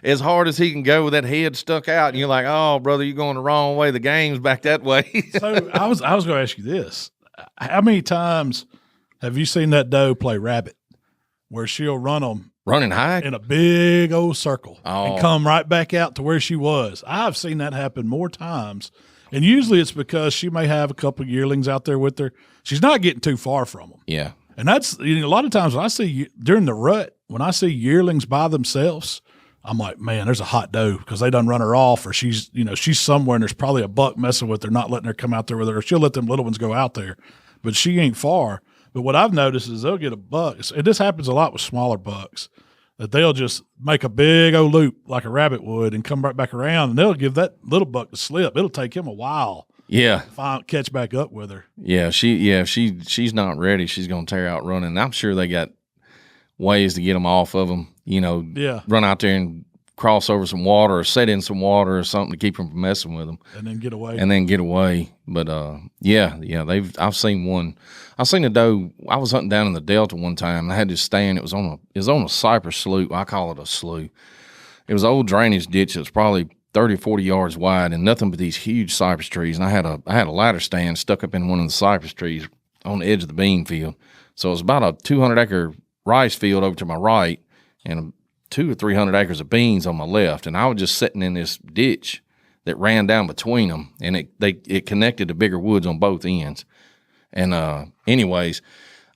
[SPEAKER 2] as hard as he can go with that head stuck out, and you're like, oh brother, you're going the wrong way. The game's back that way.
[SPEAKER 1] So I was going to ask you this: how many times have you seen that doe play rabbit, where she'll running high in a big old circle and come right back out to where she was? I've seen that happen more times, and usually it's because she may have a couple of yearlings out there with her. She's not getting too far from them.
[SPEAKER 2] Yeah,
[SPEAKER 1] and that's a lot of times when I see during the rut, when I see yearlings by themselves, I'm like, man, there's a hot doe, because they done run her off, or she's somewhere and there's probably a buck messing with her, not letting her come out there with her. Or she'll let them little ones go out there, but she ain't far. But what I've noticed is they'll get a buck, and this happens a lot with smaller bucks, that they'll just make a big old loop like a rabbit would and come right back around, and they'll give that little buck the slip. It'll take him a while.
[SPEAKER 2] Yeah,
[SPEAKER 1] to catch back up with her.
[SPEAKER 2] Yeah, she's not ready. She's gonna tear out running. I'm sure they got ways to get them off of them. Run out there and cross over some water or set in some water or something to keep them from messing with them,
[SPEAKER 1] and then get
[SPEAKER 2] away. But I've seen one. I seen a doe. I was hunting down in the Delta one time, and I had this stand. It was on a cypress slough. I call it a slough. It was an old drainage ditch that's probably 30 or 40 yards wide and nothing but these huge cypress trees. And I had a ladder stand stuck up in one of the cypress trees on the edge of the bean field. So it was about a 200-acre rice field over to my right and 200 or 300 acres of beans on my left. And I was just sitting in this ditch that ran down between them, and it connected to bigger woods on both ends. And anyways,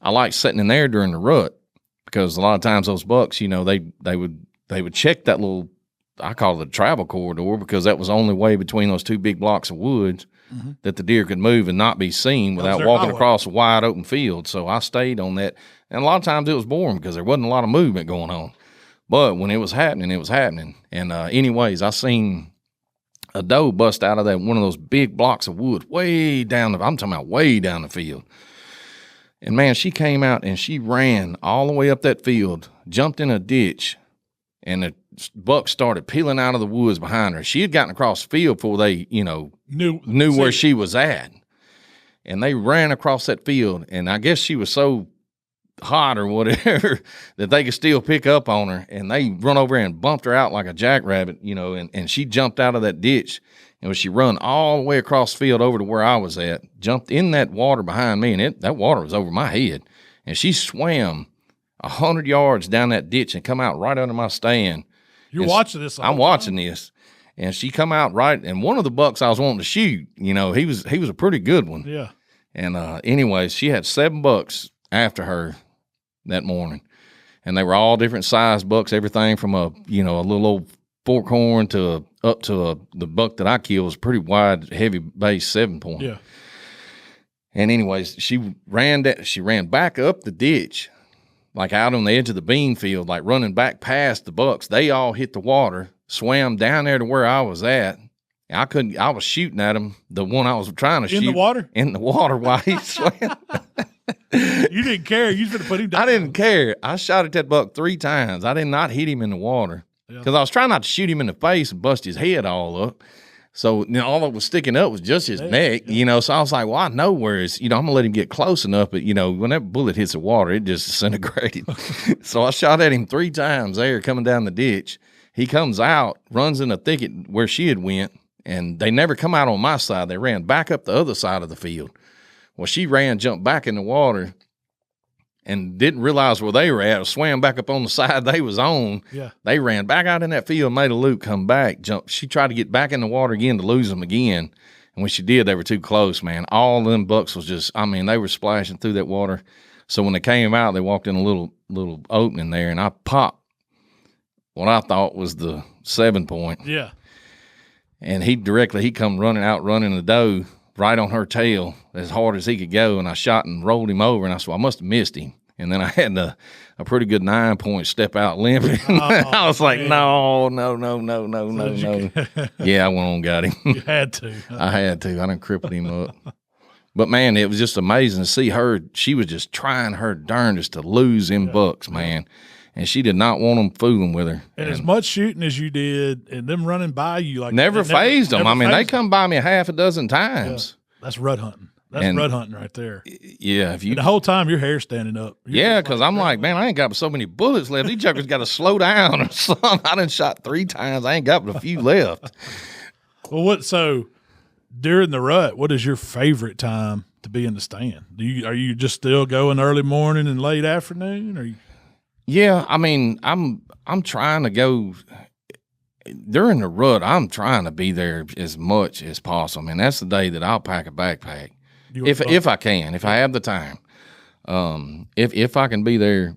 [SPEAKER 2] I like sitting in there during the rut because a lot of times those bucks, you know, they would check that little, I call it a travel corridor, because that was the only way between those two big blocks of woods that the deer could move and not be seen without walking across a wide open field. So I stayed on that. And a lot of times it was boring because there wasn't a lot of movement going on. But when it was happening, it was happening. And anyways, I seen a doe bust out of that one of those big blocks of wood way down I'm talking about way down the field. And man, she came out and she ran all the way up that field, jumped in a ditch, and the buck started peeling out of the woods behind her. She had gotten across the field before they, you know, knew where she was at. And they ran across that field, and I guess she was so hot or whatever that they could still pick up on her, and they run over and bumped her out like a jackrabbit, you know, and she jumped out of that ditch. And when she run all the way across the field over to where I was at, jumped in that water behind me, and that water was over my head, and she swam 100 yards down that ditch and come out right under my stand.
[SPEAKER 1] You're watching this.
[SPEAKER 2] I'm watching this, and she come out right. And one of the bucks I was wanting to shoot, you know, he was a pretty good one.
[SPEAKER 1] Yeah.
[SPEAKER 2] And anyways, she had 7 bucks after her that morning, and they were all different size bucks. Everything from a little old forkhorn to up to the buck that I killed was pretty wide, heavy base 7-point.
[SPEAKER 1] Yeah.
[SPEAKER 2] And anyways, she ran back up the ditch, like out on the edge of the bean field, like running back past the bucks. They all hit the water, swam down there to where I was at. I was shooting at him, the one I was trying to shoot.
[SPEAKER 1] In the water?
[SPEAKER 2] In the water while he swam.
[SPEAKER 1] You didn't care. You should have put him down.
[SPEAKER 2] I didn't care. I shot at that buck 3 times. I did not hit him in the water because I was trying not to shoot him in the face and bust his head all up. So, you know, all that was sticking up was just his neck, you know. So I was like, well, I know where it's, you know, I'm going to let him get close enough. But, you know, when that bullet hits the water, it just disintegrated. So I shot at him 3 times there coming down the ditch. He comes out, runs in the thicket where she had went, and they never come out on my side. They ran back up the other side of the field. Well, she jumped back in the water and didn't realize where they were at, swam back up on the side they was on.
[SPEAKER 1] Yeah.
[SPEAKER 2] They ran back out in that field, made a loop, come back, jump. She tried to get back in the water again to lose them again. And when she did, they were too close, man. All them bucks was just, I mean, they were splashing through that water. So when they came out, they walked in a little opening there, and I popped what I thought was the 7-point.
[SPEAKER 1] Yeah.
[SPEAKER 2] And he come running the doe right on her tail as hard as he could go. And I shot and rolled him over, and I said, I must have missed him. And then I had a pretty good 9-point step out limping. I was like, no. Yeah, I went on and got him.
[SPEAKER 1] You had to.
[SPEAKER 2] I had to. I done crippled him up. But, man, it was just amazing to see her. She was just trying her darndest to lose them bucks, man. And she did not want them fooling with her.
[SPEAKER 1] And as much shooting as you did, and them running by you like
[SPEAKER 2] never phased them. I mean, they come by me 6 times.
[SPEAKER 1] Yeah. That's rut hunting. That's rut hunting right there.
[SPEAKER 2] Yeah,
[SPEAKER 1] and the whole time your hair's standing up.
[SPEAKER 2] Yeah, because I'm like, man, I ain't got so many bullets left. These jokers got to slow down or something. I done shot 3 times. I ain't got but a few left.
[SPEAKER 1] Well, so during the rut, what is your favorite time to be in the stand? Are you just still going early morning and late afternoon? Or
[SPEAKER 2] Yeah, I mean, I'm trying to go during the rut. I'm trying to be there as much as possible. I mean, that's the day that I'll pack a backpack if I can, if I have the time. If I can be there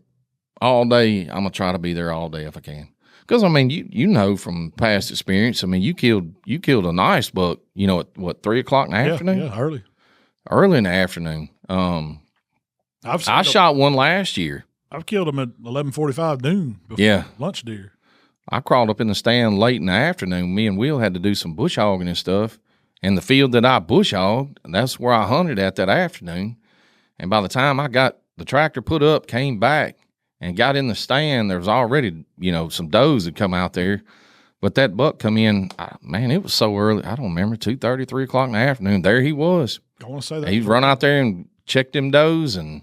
[SPEAKER 2] all day, I'm gonna try to be there all day if I can. Because I mean, you know from past experience. I mean, you killed a nice buck. You know, at what 3 o'clock in the afternoon?
[SPEAKER 1] Yeah,
[SPEAKER 2] early in the afternoon. I shot one last year.
[SPEAKER 1] I've killed them at 11:45 noon before lunch deer.
[SPEAKER 2] I crawled up in the stand late in the afternoon. Me and Will had to do some bush hogging and stuff. And the field that I bush hogged, that's where I hunted at that afternoon. And by the time I got the tractor put up, came back, and got in the stand, there was already, you know, some does had come out there. But that buck come in, man, it was so early. I don't remember, 2:30, 3 o'clock in the afternoon. There he was.
[SPEAKER 1] I want to say that.
[SPEAKER 2] He'd run out there and check them does, and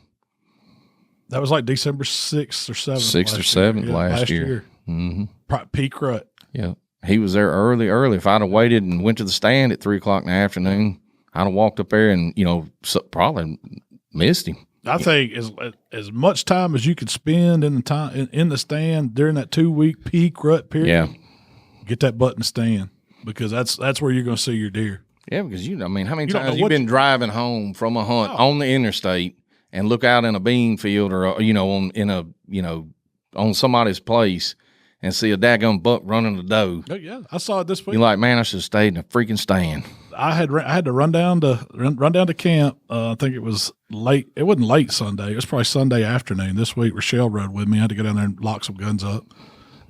[SPEAKER 1] that was like December 6th or 7th.
[SPEAKER 2] 6th or 7th last year.
[SPEAKER 1] Mm-hmm. Peak rut.
[SPEAKER 2] Yeah. he was there early. If I'd have waited and went to the stand at 3:00 in the afternoon, I'd have walked up there and, probably missed him.
[SPEAKER 1] I think as much time as you could spend in the stand during that 2-week peak rut period, get that butt in the stand, because that's where you're going to see your deer.
[SPEAKER 2] Yeah, because how many times you've been driving home from a hunt on the interstate and look out in a bean field or on somebody's place and see a daggone buck running a doe.
[SPEAKER 1] Oh, yeah, I saw it this week.
[SPEAKER 2] You're like, man, I should have stayed in a freaking stand.
[SPEAKER 1] I had to run down to camp. I think it was late. It wasn't late Sunday. It was probably Sunday afternoon. This week, Rochelle rode with me. I had to go down there and lock some guns up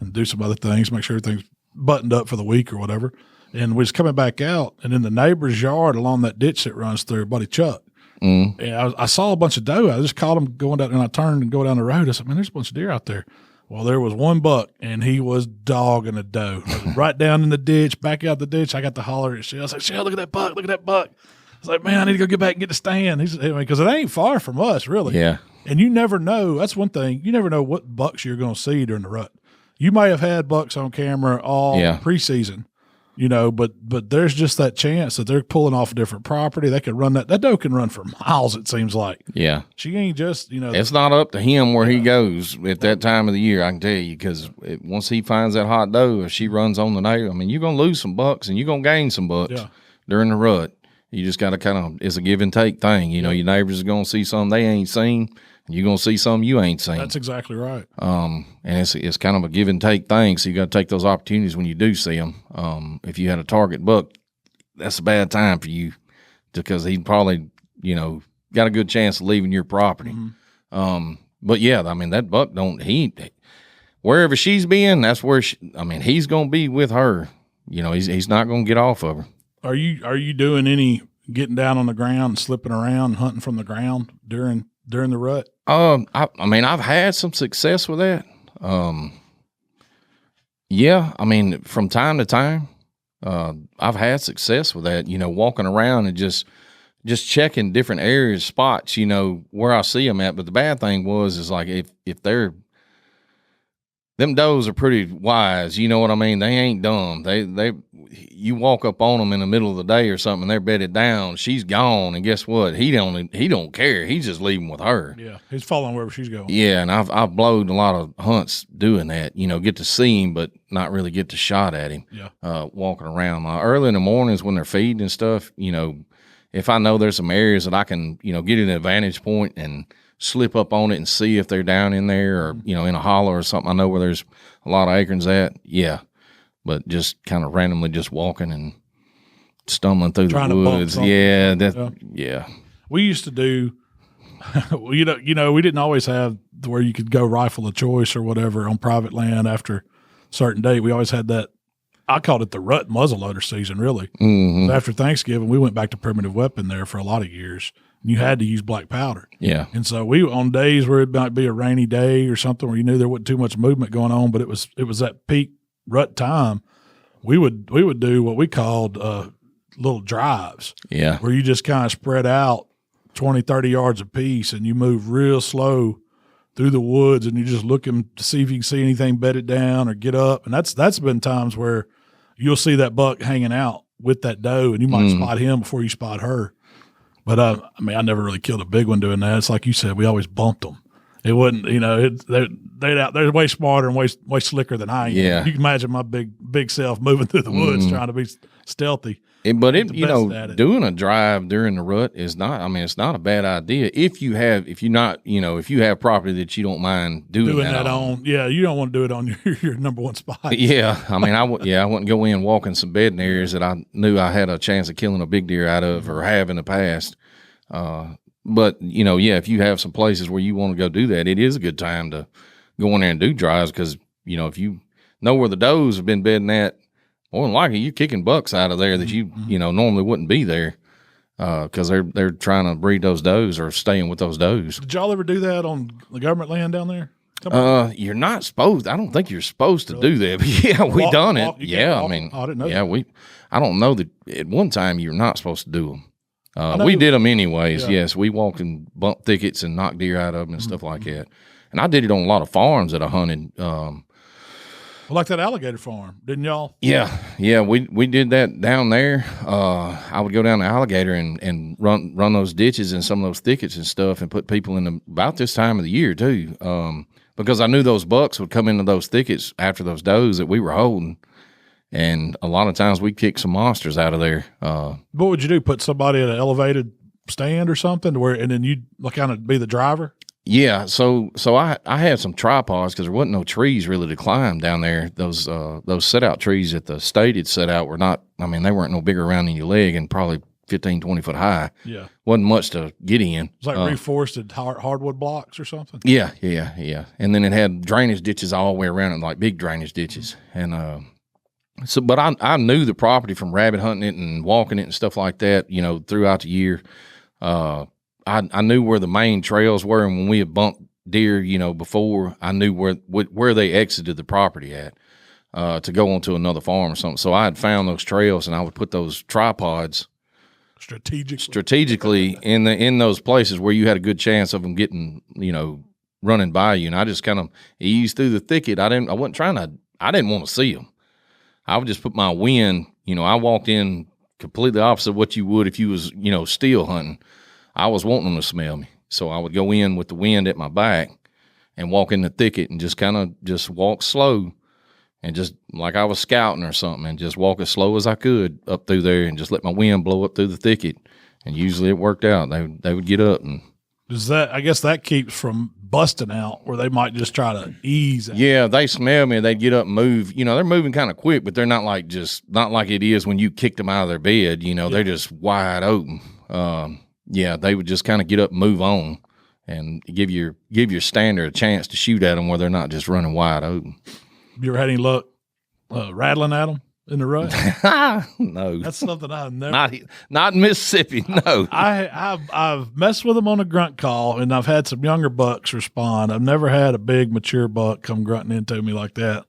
[SPEAKER 1] and do some other things, make sure everything's buttoned up for the week or whatever. And we was coming back out, and in the neighbor's yard along that ditch that runs through, buddy Chuck. And I saw a bunch of doe. I just caught him going down, and I turned and go down the road. I said, man, there's a bunch of deer out there. Well, there was one buck, and he was dogging a doe. Right down in the ditch, back out the ditch. I got to holler at Shell. I was like, Shell, look at that buck, look at that buck. I was like, man, I need to go get back and get the stand. Because it ain't far from us, really. Yeah. And you never know. That's one thing. You never know what bucks you're going to see during the rut. You may have had bucks on camera all preseason, but there's just that chance that they're pulling off a different property. They could run that doe can run for miles, it seems like. Yeah. She ain't just,
[SPEAKER 2] It's not up to him where he goes at that time of the year, I can tell you, because once he finds that hot doe, if she runs on the nail, you're going to lose some bucks and you're going to gain some bucks during the rut. You just got to it's a give and take thing. Your neighbors are going to see something they ain't seen. You're going to see something you ain't seen.
[SPEAKER 1] That's exactly right.
[SPEAKER 2] And it's kind of a give and take thing, so you got to take those opportunities when you do see them. If you had a target buck, that's a bad time for you because he'd probably, got a good chance of leaving your property. Mm-hmm. But, yeah, that buck wherever she's been, that's where he's going to be with her. He's not going to get off of her.
[SPEAKER 1] Are you doing any getting down on the ground, slipping around, hunting from the ground during the rut?
[SPEAKER 2] I've had some success with that. From time to time, I've had success with that, walking around and just checking different areas, spots, where I see them at. But the bad thing is like, if them does are pretty wise, you know what I mean? They ain't dumb. You walk up on them in the middle of the day or something, they're bedded down. She's gone, and guess what? He don't care. He's just leaving with her.
[SPEAKER 1] Yeah, he's following wherever she's going.
[SPEAKER 2] Yeah, and I've blowed a lot of hunts doing that. Get to see him, but not really get to shot at him. Yeah, walking around early in the mornings when they're feeding and stuff. If I know there's some areas that I can, get an advantage point and slip up on it and see if they're down in there or, in a hollow or something. I know where there's a lot of acorns at. Yeah. But just kind of randomly just walking and stumbling through the woods. Yeah. Yeah.
[SPEAKER 1] We used to do, we didn't always have where you could go rifle of choice or whatever on private land after a certain date. We always had that. I called it the rut muzzleloader season, really. Mm-hmm. After Thanksgiving, we went back to primitive weapon there for a lot of years. You had to use black powder. Yeah. And so we, on days where it might be a rainy day or something where you knew there wasn't too much movement going on, but it was that peak rut time, we would do what we called little drives. Yeah. Where you just kind of spread out 20, 30 yards apiece and you move real slow through the woods and you're just looking to see if you can see anything bedded down or get up. And that's been times where you'll see that buck hanging out with that doe and you might spot him before you spot her. But, I never really killed a big one doing that. It's like you said, we always bumped them. It wasn't, they're way smarter and way slicker than I am. Yeah. You can imagine my big self moving through the woods trying to be stealthy.
[SPEAKER 2] Doing a drive during the rut is not, it's not a bad idea if you have property that you don't mind doing that on.
[SPEAKER 1] Yeah, you don't want to do it on your number one spot.
[SPEAKER 2] Yeah, I wouldn't go in walking some bedding areas that I knew I had a chance of killing a big deer out of or have in the past. But, if you have some places where you want to go do that, it is a good time to go in there and do drives because, if you know where the does have been bedding at, more than likely you're kicking bucks out of there that you normally wouldn't be there because they're trying to breed those does or staying with those does.
[SPEAKER 1] Did y'all ever do that on the government land down there?
[SPEAKER 2] You're not supposed. I don't think you're supposed to do that. But yeah, we done it. Yeah, I didn't know. Yeah, I don't know that at one time you're not supposed to do them. We did them anyways. Yeah. Yes, we walked in bump thickets and knocked deer out of them and stuff like that. And I did it on a lot of farms that I hunted.
[SPEAKER 1] Well, like that alligator farm, didn't y'all?
[SPEAKER 2] Yeah, we did that down there. I would go down the alligator and run those ditches and some of those thickets and stuff, and put people in about this time of the year too, because I knew those bucks would come into those thickets after those does that we were holding, and a lot of times we kick some monsters out of there.
[SPEAKER 1] What would you do? Put somebody at an elevated stand or something, and then you'd kind of be the driver?
[SPEAKER 2] Yeah, so I had some tripods because there wasn't no trees really to climb down there. Those set out trees that the state had set out were not, I mean, they weren't no bigger around than your leg and probably 15, 20 foot high.
[SPEAKER 1] Yeah.
[SPEAKER 2] Wasn't much to get in.
[SPEAKER 1] It's like reforested hardwood blocks or something?
[SPEAKER 2] Yeah. And then it had drainage ditches all the way around it, like big drainage ditches. And but I knew the property from rabbit hunting it and walking it and stuff like that, throughout the year. I knew where the main trails were, and when we had bumped deer, before, I knew where they exited the property at to go onto another farm or something. So I had found those trails, and I would put those tripods strategically in those places where you had a good chance of them getting, running by you. And I just kind of eased through the thicket. I didn't want to see them. I would just put my wind. I walked in completely opposite of what you would if you was, still hunting. I was wanting them to smell me. So I would go in with the wind at my back and walk in the thicket and just kind of walk slow and just like I was scouting or something, and just walk as slow as I could up through there and just let my wind blow up through the thicket. And usually it worked out. They would get up. And
[SPEAKER 1] I guess that keeps from busting out where they might just try to ease out.
[SPEAKER 2] Yeah, they smell me and they'd get up and move. They're moving kind of quick, but they're not like it is when you kick them out of their bed. They're just wide open. Yeah, they would just kind of get up and move on and give your standard a chance to shoot at them where they're not just running wide open.
[SPEAKER 1] You ever had any luck rattling at them in the rut?
[SPEAKER 2] No.
[SPEAKER 1] That's something I've never.
[SPEAKER 2] Not in Mississippi, no.
[SPEAKER 1] I've messed with them on a grunt call, and I've had some younger bucks respond. I've never had a big mature buck come grunting into me like that,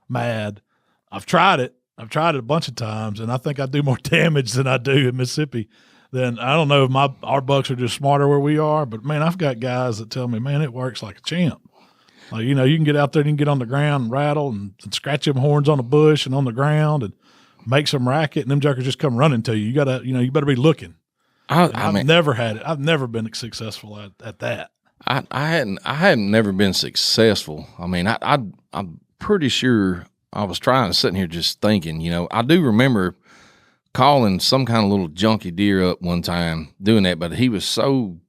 [SPEAKER 1] mad. I've tried it a bunch of times, and I think I do more damage than I do in Mississippi. Then I don't know if our bucks are just smarter where we are, but man, I've got guys that tell me, man, it works like a champ. Like, you can get out there and you can get on the ground and rattle and scratch them horns on the bush and on the ground and make some racket, and them jokers just come running to you. You gotta, you better be looking. I've never had it. I've never been successful at that.
[SPEAKER 2] I hadn't never been successful. I mean, I'm pretty sure I was trying to sit here just thinking, I do remember calling some kind of little junkie deer up one time doing that, but he was so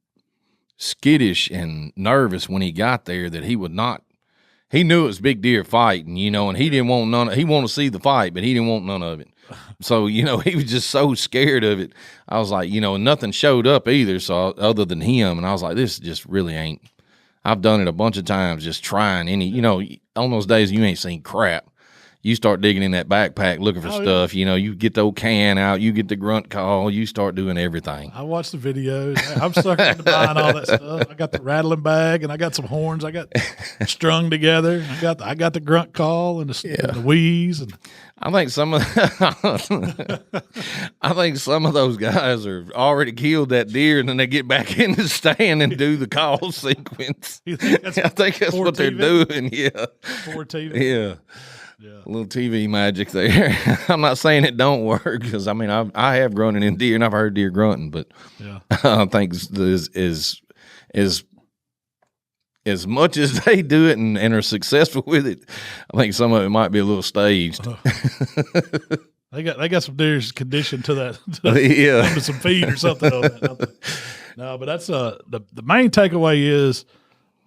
[SPEAKER 2] skittish and nervous when he got there that he knew it was big deer fighting, and he didn't want he wanted to see the fight, but he didn't want none of it. So, he was just so scared of it. I was like, nothing showed up either. So other than him, and I was like, this just really ain't, I've done it a bunch of times, just trying on those days you ain't seen crap. You start digging in that backpack looking for stuff. Yeah. You get the old can out, you get the grunt call, you start doing everything.
[SPEAKER 1] I watch the videos. I'm sucking into buying all that stuff. I got the rattling bag, and I got some horns I got strung together. I got the grunt call and the wheeze. And
[SPEAKER 2] I think some of those guys are already killed that deer, and then they get back in the stand and do the call sequence. I think that's what they're doing. Yeah.
[SPEAKER 1] For TV.
[SPEAKER 2] Yeah. Yeah. A little TV magic there. I'm not saying it don't work, because I mean I have grunted in deer and I've heard deer grunting, but yeah. I think as much as they do it and are successful with it, I think some of it might be a little staged.
[SPEAKER 1] They got some deers conditioned to that,
[SPEAKER 2] yeah,
[SPEAKER 1] to some feed or something on that. No, but that's the main takeaway is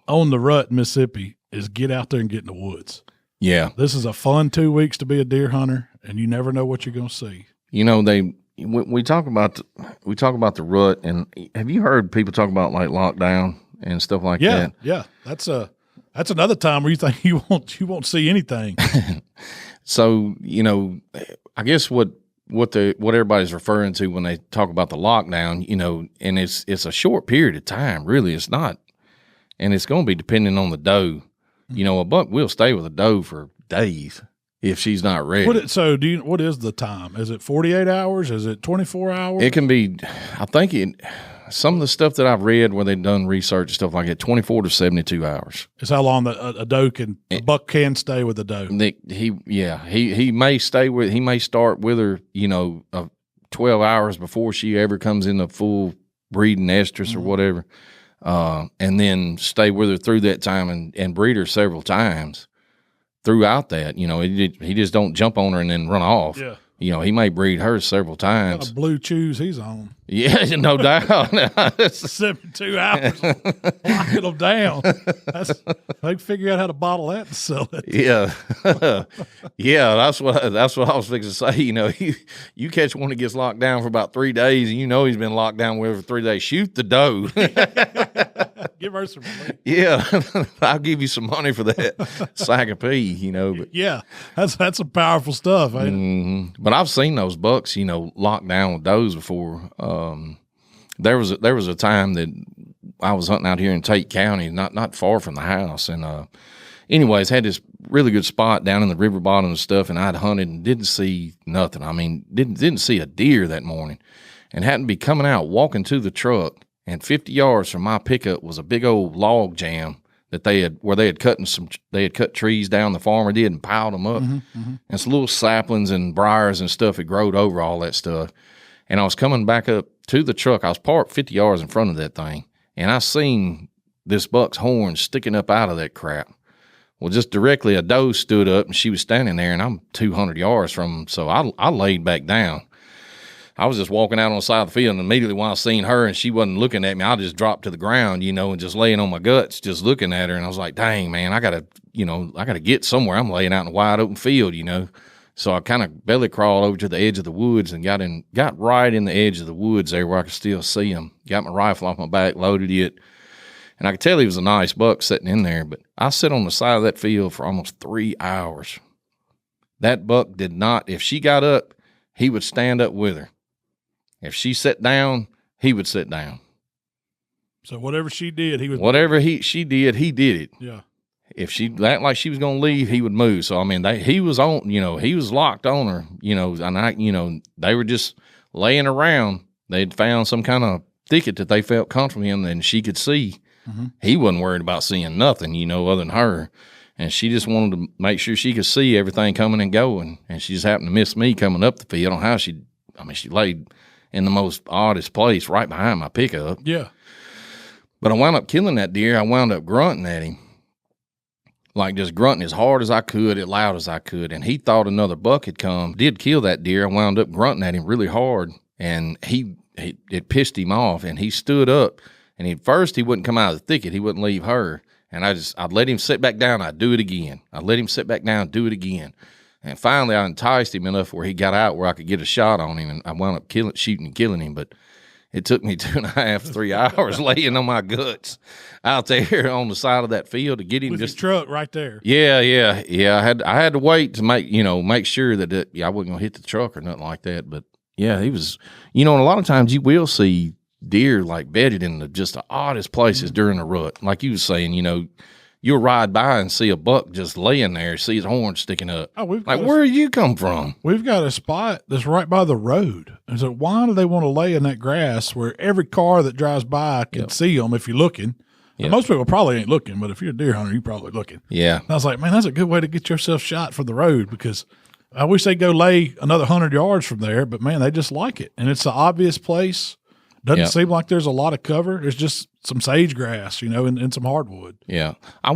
[SPEAKER 1] on the rut in Mississippi is get out there and get in the woods.
[SPEAKER 2] Yeah.
[SPEAKER 1] This is a fun 2 weeks to be a deer hunter, and you never know what you're going to see.
[SPEAKER 2] We talk about the rut, and have you heard people talk about like lockdown and stuff like that?
[SPEAKER 1] Yeah. That's another time where you think you won't see anything.
[SPEAKER 2] So, I guess what everybody's referring to when they talk about the lockdown, and it's a short period of time, really. It's not, and it's going to be depending on the doe. A buck will stay with a doe for days if she's not ready.
[SPEAKER 1] What is the time? Is it 48 hours? Is it 24 hours?
[SPEAKER 2] It can be, I think some of the stuff that I've read where they've done research and stuff like that, 24 to 72 hours.
[SPEAKER 1] It's how long a doe a buck can stay with a doe.
[SPEAKER 2] He may start with her, 12 hours before she ever comes into full breeding estrus or whatever, and then stay with her through that time and breed her several times throughout that. He just don't jump on her and then run off.
[SPEAKER 1] Yeah.
[SPEAKER 2] He may breed her several times.
[SPEAKER 1] What a blue chews he's on.
[SPEAKER 2] Yeah, no doubt.
[SPEAKER 1] 72 hours, locking them down. They can figure out how to bottle that and sell it.
[SPEAKER 2] Yeah, yeah. That's what I was fixing to say. You catch one that gets locked down for about 3 days, and he's been locked down with her for 3 days. Shoot the doe.
[SPEAKER 1] Give her some money.
[SPEAKER 2] Yeah, I'll give you some money for that sack of pea. But
[SPEAKER 1] yeah, that's some powerful stuff.
[SPEAKER 2] But I've seen those bucks, locked down with does before. There was a time that I was hunting out here in Tate County, not far from the house, and anyways, had this really good spot down in the river bottom and stuff, and I'd hunted and didn't see nothing. I mean, didn't see a deer that morning, and happened to be coming out walking to the truck, and 50 yards from my pickup was a big old log jam that they had cut trees down, the farmer did, and piled them up. And some little saplings and briars and stuff had growed over all that stuff. And I was coming back up to the truck. I was parked 50 yards in front of that thing, and I seen this buck's horn sticking up out of that crap. Well, just directly a doe stood up, and she was standing there, and I'm 200 yards from them, so I laid back down. I was just walking out on the side of the field, and immediately when I seen her and she wasn't looking at me, I just dropped to the ground, and just laying on my guts, just looking at her. And I was like, dang, man, I gotta get somewhere. I'm laying out in a wide open field, So I kind of belly crawled over to the edge of the woods and got right in the edge of the woods there where I could still see him. Got my rifle off my back, loaded it. And I could tell he was a nice buck sitting in there, but I sat on the side of that field for almost 3 hours. That buck did not, if she got up, he would stand up with her. If she sat down, he would sit down.
[SPEAKER 1] So whatever she did, he was.
[SPEAKER 2] Whatever she did, he did it.
[SPEAKER 1] Yeah.
[SPEAKER 2] If she acted like she was going to leave, he would move. So I mean, he was on. He was locked on her. And they were just laying around. They'd found some kind of thicket that they felt comfortable in, and she could see. He wasn't worried about seeing nothing, other than her. And she just wanted to make sure she could see everything coming and going. And she just happened to miss me coming up the field. I don't know how she laid in the most oddest place right behind my pickup.
[SPEAKER 1] Yeah.
[SPEAKER 2] But I wound up killing that deer. I wound up grunting at him, like just grunting as hard as I could, as loud as I could. And he thought another buck had come, did kill that deer. I wound up grunting at him really hard, and it pissed him off. And he stood up, and at first he wouldn't come out of the thicket. He wouldn't leave her. And I'd let him sit back down. I'd do it again. I'd let him sit back down, do it again. And finally, I enticed him enough where he got out where I could get a shot on him, and I wound up shooting and killing him. But it took me 2.5, 3 hours laying on my guts out there on the side of that field to get him.
[SPEAKER 1] With his truck right there.
[SPEAKER 2] Yeah. I had to wait to make sure that I wasn't gonna hit the truck or nothing like that. But yeah, he was. And a lot of times you will see deer like bedded in just the oddest places during a rut, like you was saying. You'll ride by and see a buck just laying there, see his horn sticking up. Oh, where did you come from?
[SPEAKER 1] We've got a spot that's right by the road. And so why do they want to lay in that grass where every car that drives by can see them if you're looking? Yep. Most people probably ain't looking, but if you're a deer hunter, you're probably looking.
[SPEAKER 2] Yeah.
[SPEAKER 1] And I was like, man, that's a good way to get yourself shot from the road, because I wish they'd go lay another 100 yards from there, but man, they just like it. And it's an obvious place. Doesn't seem like there's a lot of cover. There's just some sage grass, and some hardwood.
[SPEAKER 2] Yeah. I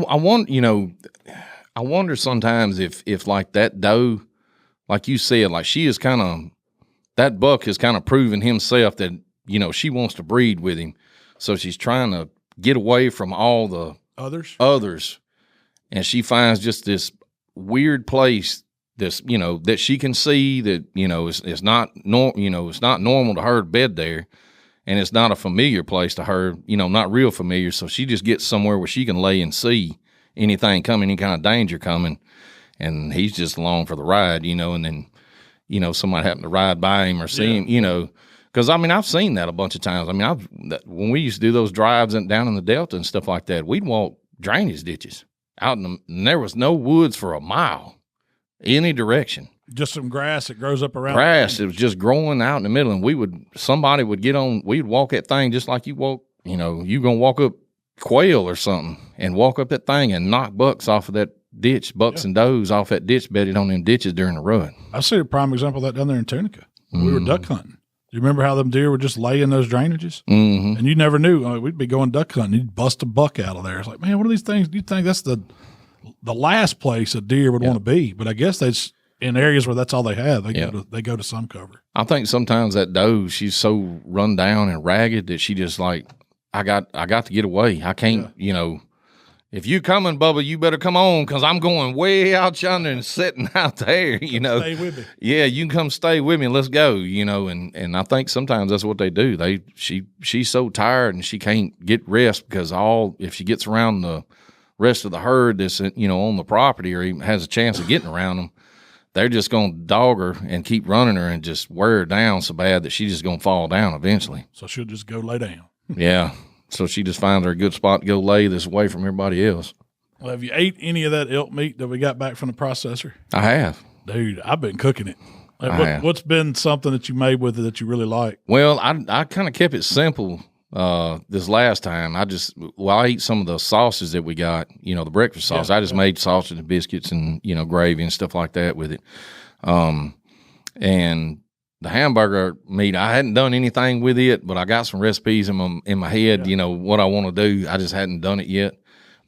[SPEAKER 2] wonder sometimes if like that doe, like you said, like she is that buck has kind of proven himself that, she wants to breed with him. So she's trying to get away from all the others. And she finds just this weird place, that she can see that, it's not it's not normal to her to bed there. And it's not a familiar place to her, not real familiar. So she just gets somewhere where she can lay and see anything coming, any kind of danger coming. And he's just along for the ride, and then, somebody happened to ride by him or see him, because, I've seen that a bunch of times. When we used to do those drives down in the Delta and stuff like that, we'd walk drainage ditches out and there was no woods for a mile. any direction.
[SPEAKER 1] Just some grass that grows up around.
[SPEAKER 2] Grass, it was just growing out in the middle, and somebody would get on, we'd walk that thing just like you walk, you know, you going to walk up quail or something and walk up that thing and knock bucks off of that ditch, bucks and does off that ditch bedded on them ditches during the rut.
[SPEAKER 1] I've seen a prime example of that down there in Tunica. We were duck hunting. Do you remember how them deer would just lay in those drainages?
[SPEAKER 2] Mm-hmm.
[SPEAKER 1] And you never knew. We'd be going duck hunting. You'd bust a buck out of there. It's like, man, what are these things? You think that's the last place a deer would want to be? But I guess that's in areas where that's all they have. They go to some cover.
[SPEAKER 2] I think sometimes that doe, she's so run down and ragged that she just like, I got to get away. I can't, you know, if you coming, Bubba, you better come on, because I'm going way out yonder and sitting out there, you know.
[SPEAKER 1] Stay with me.
[SPEAKER 2] Yeah, you can come stay with me and let's go, you know. And I think sometimes that's what they do. She's so tired and she can't get rest because if she gets around the rest of the herd that's, you know, on the property or even has a chance of getting around them, they're just going to dog her and keep running her and just wear her down so bad that she's just going to fall down eventually.
[SPEAKER 1] So she'll just go lay down.
[SPEAKER 2] Yeah. So she just finds her a good spot to go lay this away from everybody else.
[SPEAKER 1] Well, have you ate any of that elk meat that we got back from the processor?
[SPEAKER 2] I have.
[SPEAKER 1] Dude, I've been cooking it. What's been something that you made with it that you really like?
[SPEAKER 2] Well, I kind of kept it simple this last time. I eat some of the sauces that we got, you know, the breakfast sauce. I just made sausage and biscuits and, you know, gravy and stuff like that with it. And the hamburger meat, I hadn't done anything with it, but I got some recipes in my head, you know, what I want to do. I just hadn't done it yet.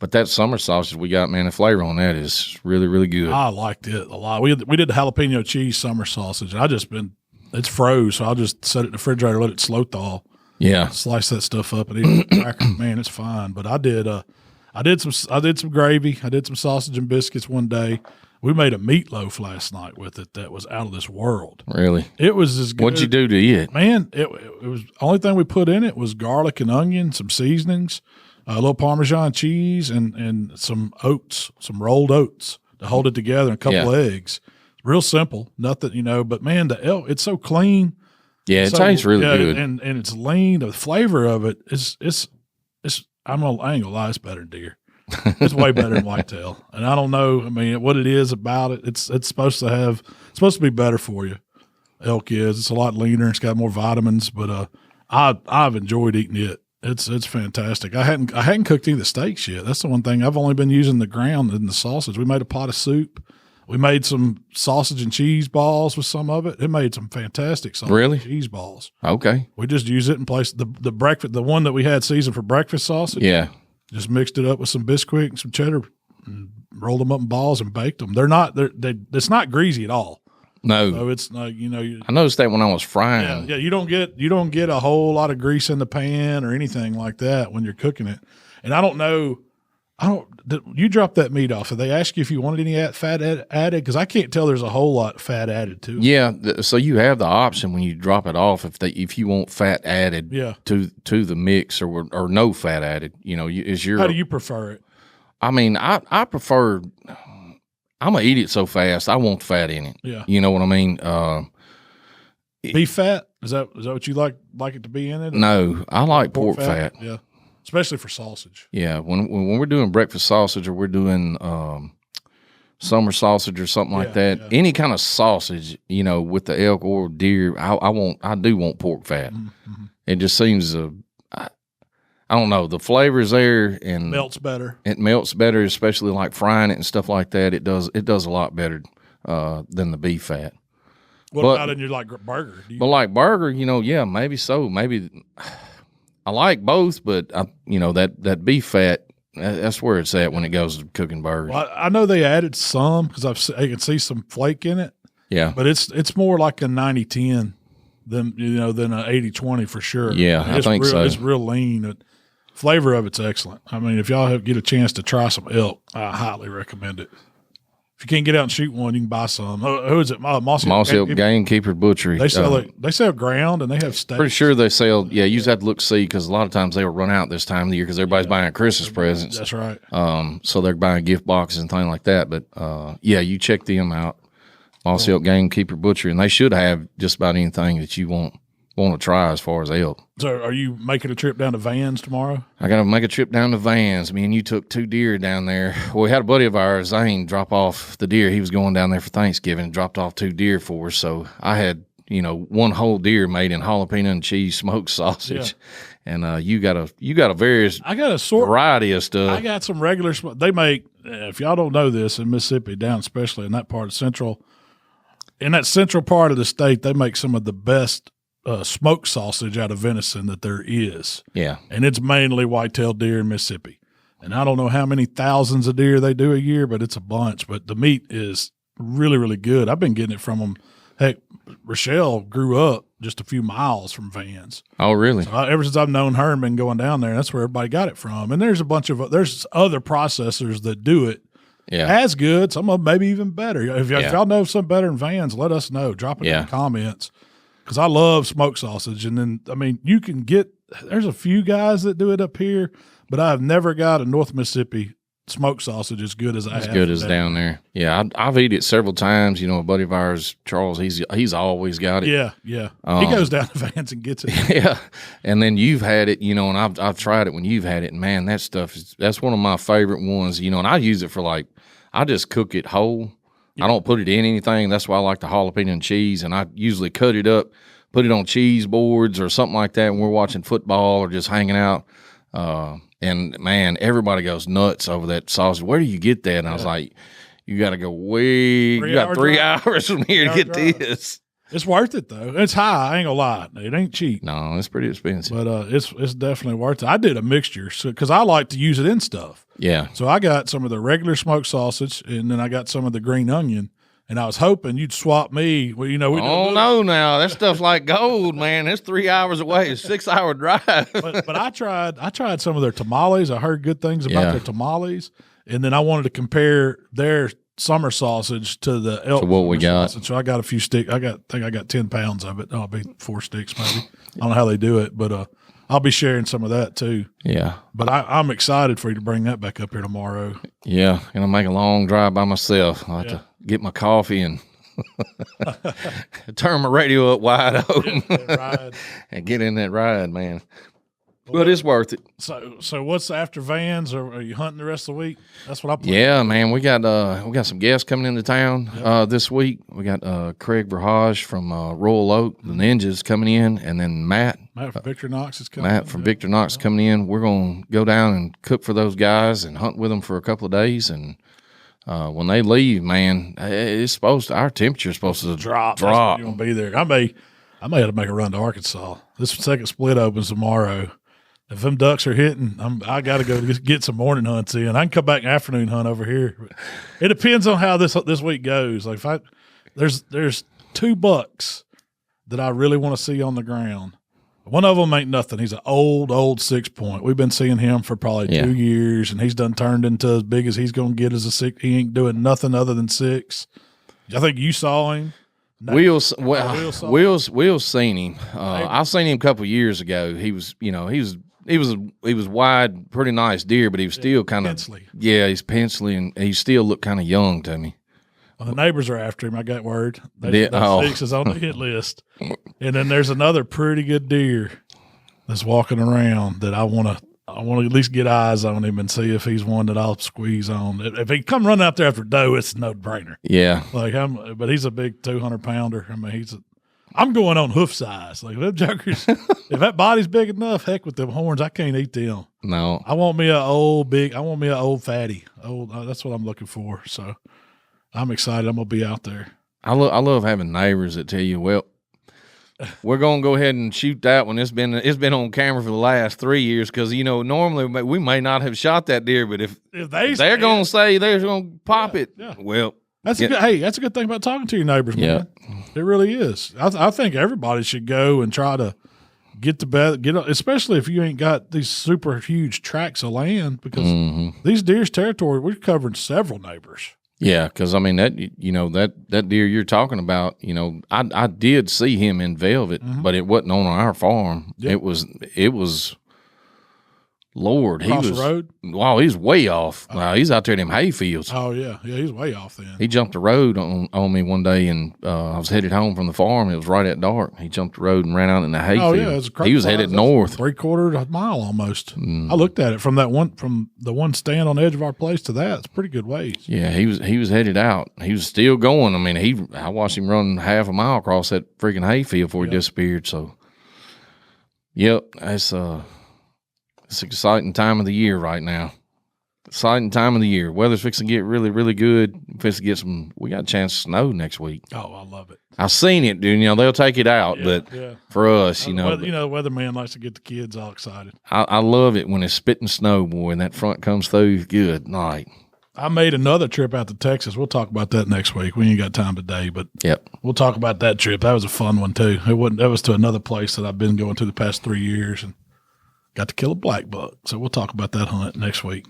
[SPEAKER 2] But that summer sausage we got, man, the flavor on that is really, really good.
[SPEAKER 1] I liked it a lot. We did the jalapeno cheese summer sausage. It's froze, so I'll just set it in the refrigerator, let it slow thaw.
[SPEAKER 2] Yeah.
[SPEAKER 1] Slice that stuff up and eat it. Crackers. Man, it's fine. But I did some gravy. I did some sausage and biscuits one day. We made a meatloaf last night with it that was out of this world.
[SPEAKER 2] Really?
[SPEAKER 1] It was as good.
[SPEAKER 2] What'd you do to eat it?
[SPEAKER 1] Man, it was the only thing we put in it was garlic and onion, some seasonings, a little Parmesan cheese, and some oats, some rolled oats to hold it together, and a couple of eggs. Real simple, nothing, you know. But man, the elk, it's so clean.
[SPEAKER 2] Yeah, it tastes really good,
[SPEAKER 1] and it's lean. The flavor of it is I ain't gonna lie, it's better than deer. It's way better than whitetail, and I don't know. I mean, what it is about it. It's supposed to be better for you. Elk is. It's a lot leaner. It's got more vitamins, but I've enjoyed eating it. It's fantastic. I hadn't cooked any of the steaks yet. That's the one thing. I've only been using the ground and the sausage. We made a pot of soup. We made some sausage and cheese balls with some of it. It made some fantastic sausage and cheese balls.
[SPEAKER 2] Okay.
[SPEAKER 1] We just use it in place the breakfast, the one that we had seasoned for breakfast sausage.
[SPEAKER 2] Yeah.
[SPEAKER 1] Just mixed it up with some Bisquick and some cheddar, and rolled them up in balls and baked them. It's not greasy at all.
[SPEAKER 2] No,
[SPEAKER 1] so it's like, you know.
[SPEAKER 2] I noticed that when I was frying.
[SPEAKER 1] Yeah. You don't get a whole lot of grease in the pan or anything like that when you're cooking it. And I don't know. You drop that meat off. Did they ask you if you wanted any fat added? Because I can't tell there's a whole lot of fat added to it.
[SPEAKER 2] Yeah, so you have the option when you drop it off if you want fat added to the mix or no fat added. You know, how
[SPEAKER 1] do you prefer it?
[SPEAKER 2] I mean, I prefer. I'm gonna eat it so fast. I want fat in it.
[SPEAKER 1] Yeah,
[SPEAKER 2] you know what I mean.
[SPEAKER 1] Beef fat, is that what you like it to be in it?
[SPEAKER 2] No, I like pork fat.
[SPEAKER 1] Yeah. Especially for sausage.
[SPEAKER 2] Yeah, when we're doing breakfast sausage or we're doing summer sausage or something like that, any kind of sausage, you know, with the elk or deer, I do want pork fat. Mm-hmm. It just seems I don't know, the flavor is there and
[SPEAKER 1] melts better. It
[SPEAKER 2] melts better, especially like frying it and stuff like that. It does a lot better than the beef fat.
[SPEAKER 1] What about in your burger?
[SPEAKER 2] But like burger, you know, yeah, maybe so. Maybe I like both, but that beef fat, that's where it's at when it goes to cooking burgers.
[SPEAKER 1] Well, I know they added some because I can see some flake in it.
[SPEAKER 2] Yeah,
[SPEAKER 1] but it's more like a 90-10 than an 80-20 for sure.
[SPEAKER 2] Yeah, I think so.
[SPEAKER 1] It's real lean. The flavor of it's excellent. I mean, if y'all get a chance to try some elk, I highly recommend it. If you can't get out and shoot one, you can buy some. Who is it? Mossy
[SPEAKER 2] Elk Gamekeeper Butchery.
[SPEAKER 1] They sell ground and they have steaks.
[SPEAKER 2] Pretty sure they sell. Yeah, you just have to look see because a lot of times they'll run out this time of the year because everybody's buying Christmas presents.
[SPEAKER 1] That's right.
[SPEAKER 2] So they're buying gift boxes and things like that. But you check them out. Mossy Elk Gamekeeper Butchery, and they should have just about anything that you want want to try as far as elk.
[SPEAKER 1] So are you making a trip down to Vans tomorrow?
[SPEAKER 2] I got to make a trip down to Vans. Me and you took 2 deer down there. Well, we had a buddy of ours, Zane, drop off the deer. He was going down there for Thanksgiving and dropped off 2 deer for us. So I had, 1 whole deer made in jalapeno and cheese smoked sausage. Yeah. And you got a variety of stuff.
[SPEAKER 1] I got some regular. They make, if y'all don't know this, in Mississippi, down especially in that part of central part of the state, they make some of the best smoked sausage out of venison that there is.
[SPEAKER 2] Yeah.
[SPEAKER 1] And it's mainly whitetail deer in Mississippi. And I don't know how many thousands of deer they do a year, but it's a bunch. But the meat is really, really good. I've been getting it from them. Heck, Rochelle grew up just a few miles from Vans.
[SPEAKER 2] Oh, really?
[SPEAKER 1] So ever since I've known her and been going down there, that's where everybody got it from. And there's there's other processors that do it as good. Some of them maybe even better. If y'all know some better than Vans, let us know. Drop it in the comments. Because I love smoked sausage. And then, you can there's a few guys that do it up here, but I've never got a North Mississippi smoked sausage as good as I have.
[SPEAKER 2] As good as down there. Yeah, I've eaten it several times. A buddy of ours, Charles, he's always got it.
[SPEAKER 1] Yeah. He goes down to Vans and gets it.
[SPEAKER 2] Yeah. And then you've had it, and I've tried it when you've had it. And, man, that stuff, that's one of my favorite ones, and I use it for I just cook it whole. I don't put it in anything. That's why I like the jalapeno and cheese, and I usually cut it up, put it on cheese boards or something like that when we're watching football or just hanging out. And, man, everybody goes nuts over that sausage. Where do you get that? And I was like, you got to go you got 3 hours from here to get this.
[SPEAKER 1] It's worth it, though. It's high. I ain't going to lie. It ain't cheap.
[SPEAKER 2] No, it's pretty expensive.
[SPEAKER 1] But it's definitely worth it. I did a mixture because I like to use it in stuff.
[SPEAKER 2] Yeah.
[SPEAKER 1] So I got some of the regular smoked sausage, and then I got some of the green onion, and I was hoping you'd swap me. Well,
[SPEAKER 2] no, now that stuff's like gold, man. It's 3 hours away. It's a 6-hour drive.
[SPEAKER 1] but I tried some of their tamales. I heard good things about their tamales, and then I wanted to compare their summer sausage to the elk.
[SPEAKER 2] So what we got?
[SPEAKER 1] Sausage. So I got a few sticks. I think I got 10 pounds of it. I'll be 4 sticks maybe. I don't know how they do it, but I'll be sharing some of that too.
[SPEAKER 2] Yeah.
[SPEAKER 1] But I'm excited for you to bring that back up here tomorrow.
[SPEAKER 2] Yeah. Gonna make a long drive by myself. I'll have to get my coffee and turn my radio up wide open and get in that ride, man. But it's worth it.
[SPEAKER 1] So what's after Vans? Or are you hunting the rest of the week? That's what I'm planning.
[SPEAKER 2] Yeah, man. We got some guests coming into town this week. We got Craig Verhage from Royal Oak, the Ninjas coming in, and then Matt
[SPEAKER 1] from Victor Knox is coming.
[SPEAKER 2] Matt from Victor Knox coming in. We're gonna go down and cook for those guys and hunt with them for a couple of days. And when they leave, man, our temperature's supposed to drop.
[SPEAKER 1] You won't be there. I may have to make a run to Arkansas. This second split opens tomorrow. If them ducks are hitting, I got to go get some morning hunts in. I can come back and afternoon hunt over here. It depends on how this week goes. Like there's 2 bucks that I really want to see on the ground. One of them ain't nothing. He's an old 6-point. We've been seeing him for probably 2 years, and he's done turned into as big as he's going to get as a 6. He ain't doing nothing other than 6. I think you saw him.
[SPEAKER 2] Will's seen him. I seen him a couple of years ago. He was wide, pretty nice deer, but he was still kind of he's pencily, and he still looked kind of young to me.
[SPEAKER 1] Well, the neighbors are after him. I got word. That 6 is on the hit list, and then there's another pretty good deer that's walking around that I want to at least get eyes on him and see if he's one that I'll squeeze on. If he come running out there after doe, it's no brainer.
[SPEAKER 2] Yeah,
[SPEAKER 1] but he's a big 200-pounder. I mean, I'm going on hoof size. Like them jokers, if that body's big enough, heck with them horns, I can't eat them.
[SPEAKER 2] No,
[SPEAKER 1] I want me an old fatty. That's what I'm looking for. So I'm excited. I'm gonna be out there.
[SPEAKER 2] I love having neighbors that tell you, well, we're gonna go ahead and shoot that one. It's been on camera for the last 3 years because normally we may not have shot that deer, but if they're gonna say they're gonna pop it, well.
[SPEAKER 1] That's a good thing about talking to your neighbors, man. It really is. I think everybody should go and try to get the best, especially if you ain't got these super huge tracts of land, because these deer's territory, we're covering several neighbors.
[SPEAKER 2] Yeah, because I mean that that deer you're talking about, I did see him in velvet, but it wasn't on our farm. Yep. It was Lord,
[SPEAKER 1] Across the road?
[SPEAKER 2] Wow, he's way off. Wow, he's out there in them hay fields.
[SPEAKER 1] Oh, yeah. Yeah, he's way off then.
[SPEAKER 2] He jumped the road on me one day, and I was headed home from the farm. It was right at dark. He jumped the road and ran out in the hay field.
[SPEAKER 1] Yeah, it was
[SPEAKER 2] he was headed north.
[SPEAKER 1] 3/4 mile almost. I looked at it from the one stand on the edge of our place to that. It's a pretty good ways.
[SPEAKER 2] Yeah, he was headed out. He was still going. I mean, I watched him run half a mile across that freaking hay field before he disappeared. So, yep, it's an exciting time of the year right now. Exciting time of the year. Weather's fixing to get really, really good. Fixing to get we got a chance of snow next week.
[SPEAKER 1] Oh, I love it.
[SPEAKER 2] I've seen it, dude. They'll take it out, but for us,
[SPEAKER 1] the weatherman likes to get the kids all excited.
[SPEAKER 2] I love it when it's spitting snow, boy, and that front comes through. Good night.
[SPEAKER 1] I made another trip out to Texas. We'll talk about that next week. We ain't got time today, but we'll talk about that trip. That was a fun one too. That was to another place that I've been going to the past 3 years and got to kill a black buck. So we'll talk about that hunt next week.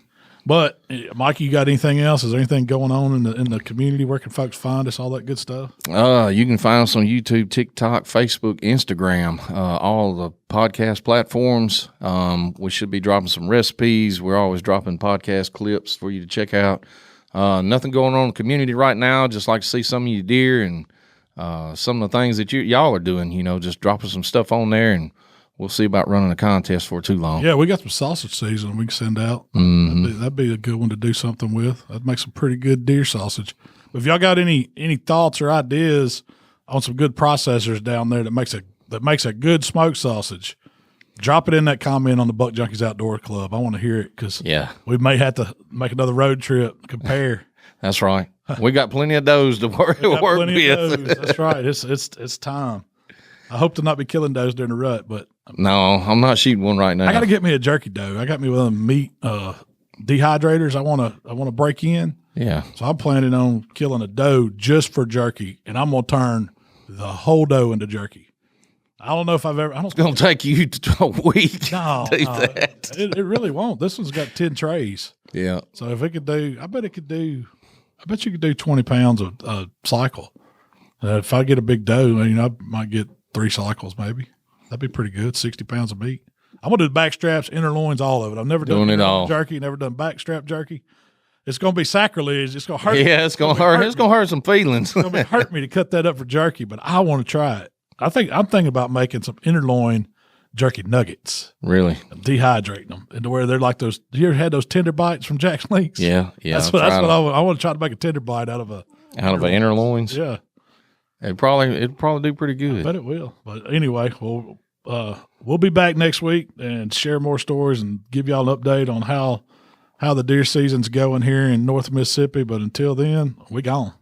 [SPEAKER 1] But Mikey, you got anything else? Is there anything going on in the community? Where can folks find us? All that good stuff.
[SPEAKER 2] You can find us on YouTube, TikTok, Facebook, Instagram, all the podcast platforms. We should be dropping some recipes. We're always dropping podcast clips for you to check out. Nothing going on in the community right now. Just like to see some of you deer and some of the things that y'all are doing. Just dropping some stuff on there, and we'll see about running a contest for too long. Yeah,
[SPEAKER 1] we got some sausage season we can send out. That'd be a good one to do something with. That'd make some pretty good deer sausage. But if y'all got any thoughts or ideas on some good processors down there that makes a good smoked sausage, drop it in that comment on the Buck Junkies Outdoor Club. I want to hear it because we may have to make another road trip, compare.
[SPEAKER 2] That's right. We got plenty of does to work with.
[SPEAKER 1] That's right. It's time. I hope to not be killing does during the rut, but
[SPEAKER 2] no, I'm not shooting one right now.
[SPEAKER 1] I got to get me a jerky doe. I got me one of them meat dehydrators. I want to break in.
[SPEAKER 2] Yeah.
[SPEAKER 1] So I'm planning on killing a doe just for jerky, and I'm gonna turn the whole doe into jerky. I don't know if I've ever.
[SPEAKER 2] It's gonna take you a week.
[SPEAKER 1] No,
[SPEAKER 2] to do that.
[SPEAKER 1] It really won't. This one's got 10 trays.
[SPEAKER 2] Yeah.
[SPEAKER 1] So if it could do, I bet you could do 20 pounds of cycle. If I get a big doe, I might get 3 cycles maybe. That'd be pretty good. 60 pounds of meat. I'm gonna do the back straps, inner loins, all of it. I've never done it all. Jerky. Never done back strap jerky. It's gonna be sacrilege. It's gonna hurt.
[SPEAKER 2] Yeah, it's gonna hurt. It's gonna hurt some feelings.
[SPEAKER 1] It's gonna hurt me to cut that up for jerky, but I want to try it. I'm thinking about making some inner loin jerky nuggets.
[SPEAKER 2] Really?
[SPEAKER 1] Dehydrating them into where they're like those. You ever had those tender bites from Jack's Links?
[SPEAKER 2] Yeah.
[SPEAKER 1] That's what I want to try to make a tender bite out of
[SPEAKER 2] an inner loins.
[SPEAKER 1] Yeah.
[SPEAKER 2] It'd probably do pretty good.
[SPEAKER 1] I bet it will. But anyway, we'll be back next week and share more stories and give y'all an update on how the deer season's going here in North Mississippi. But until then, we gone.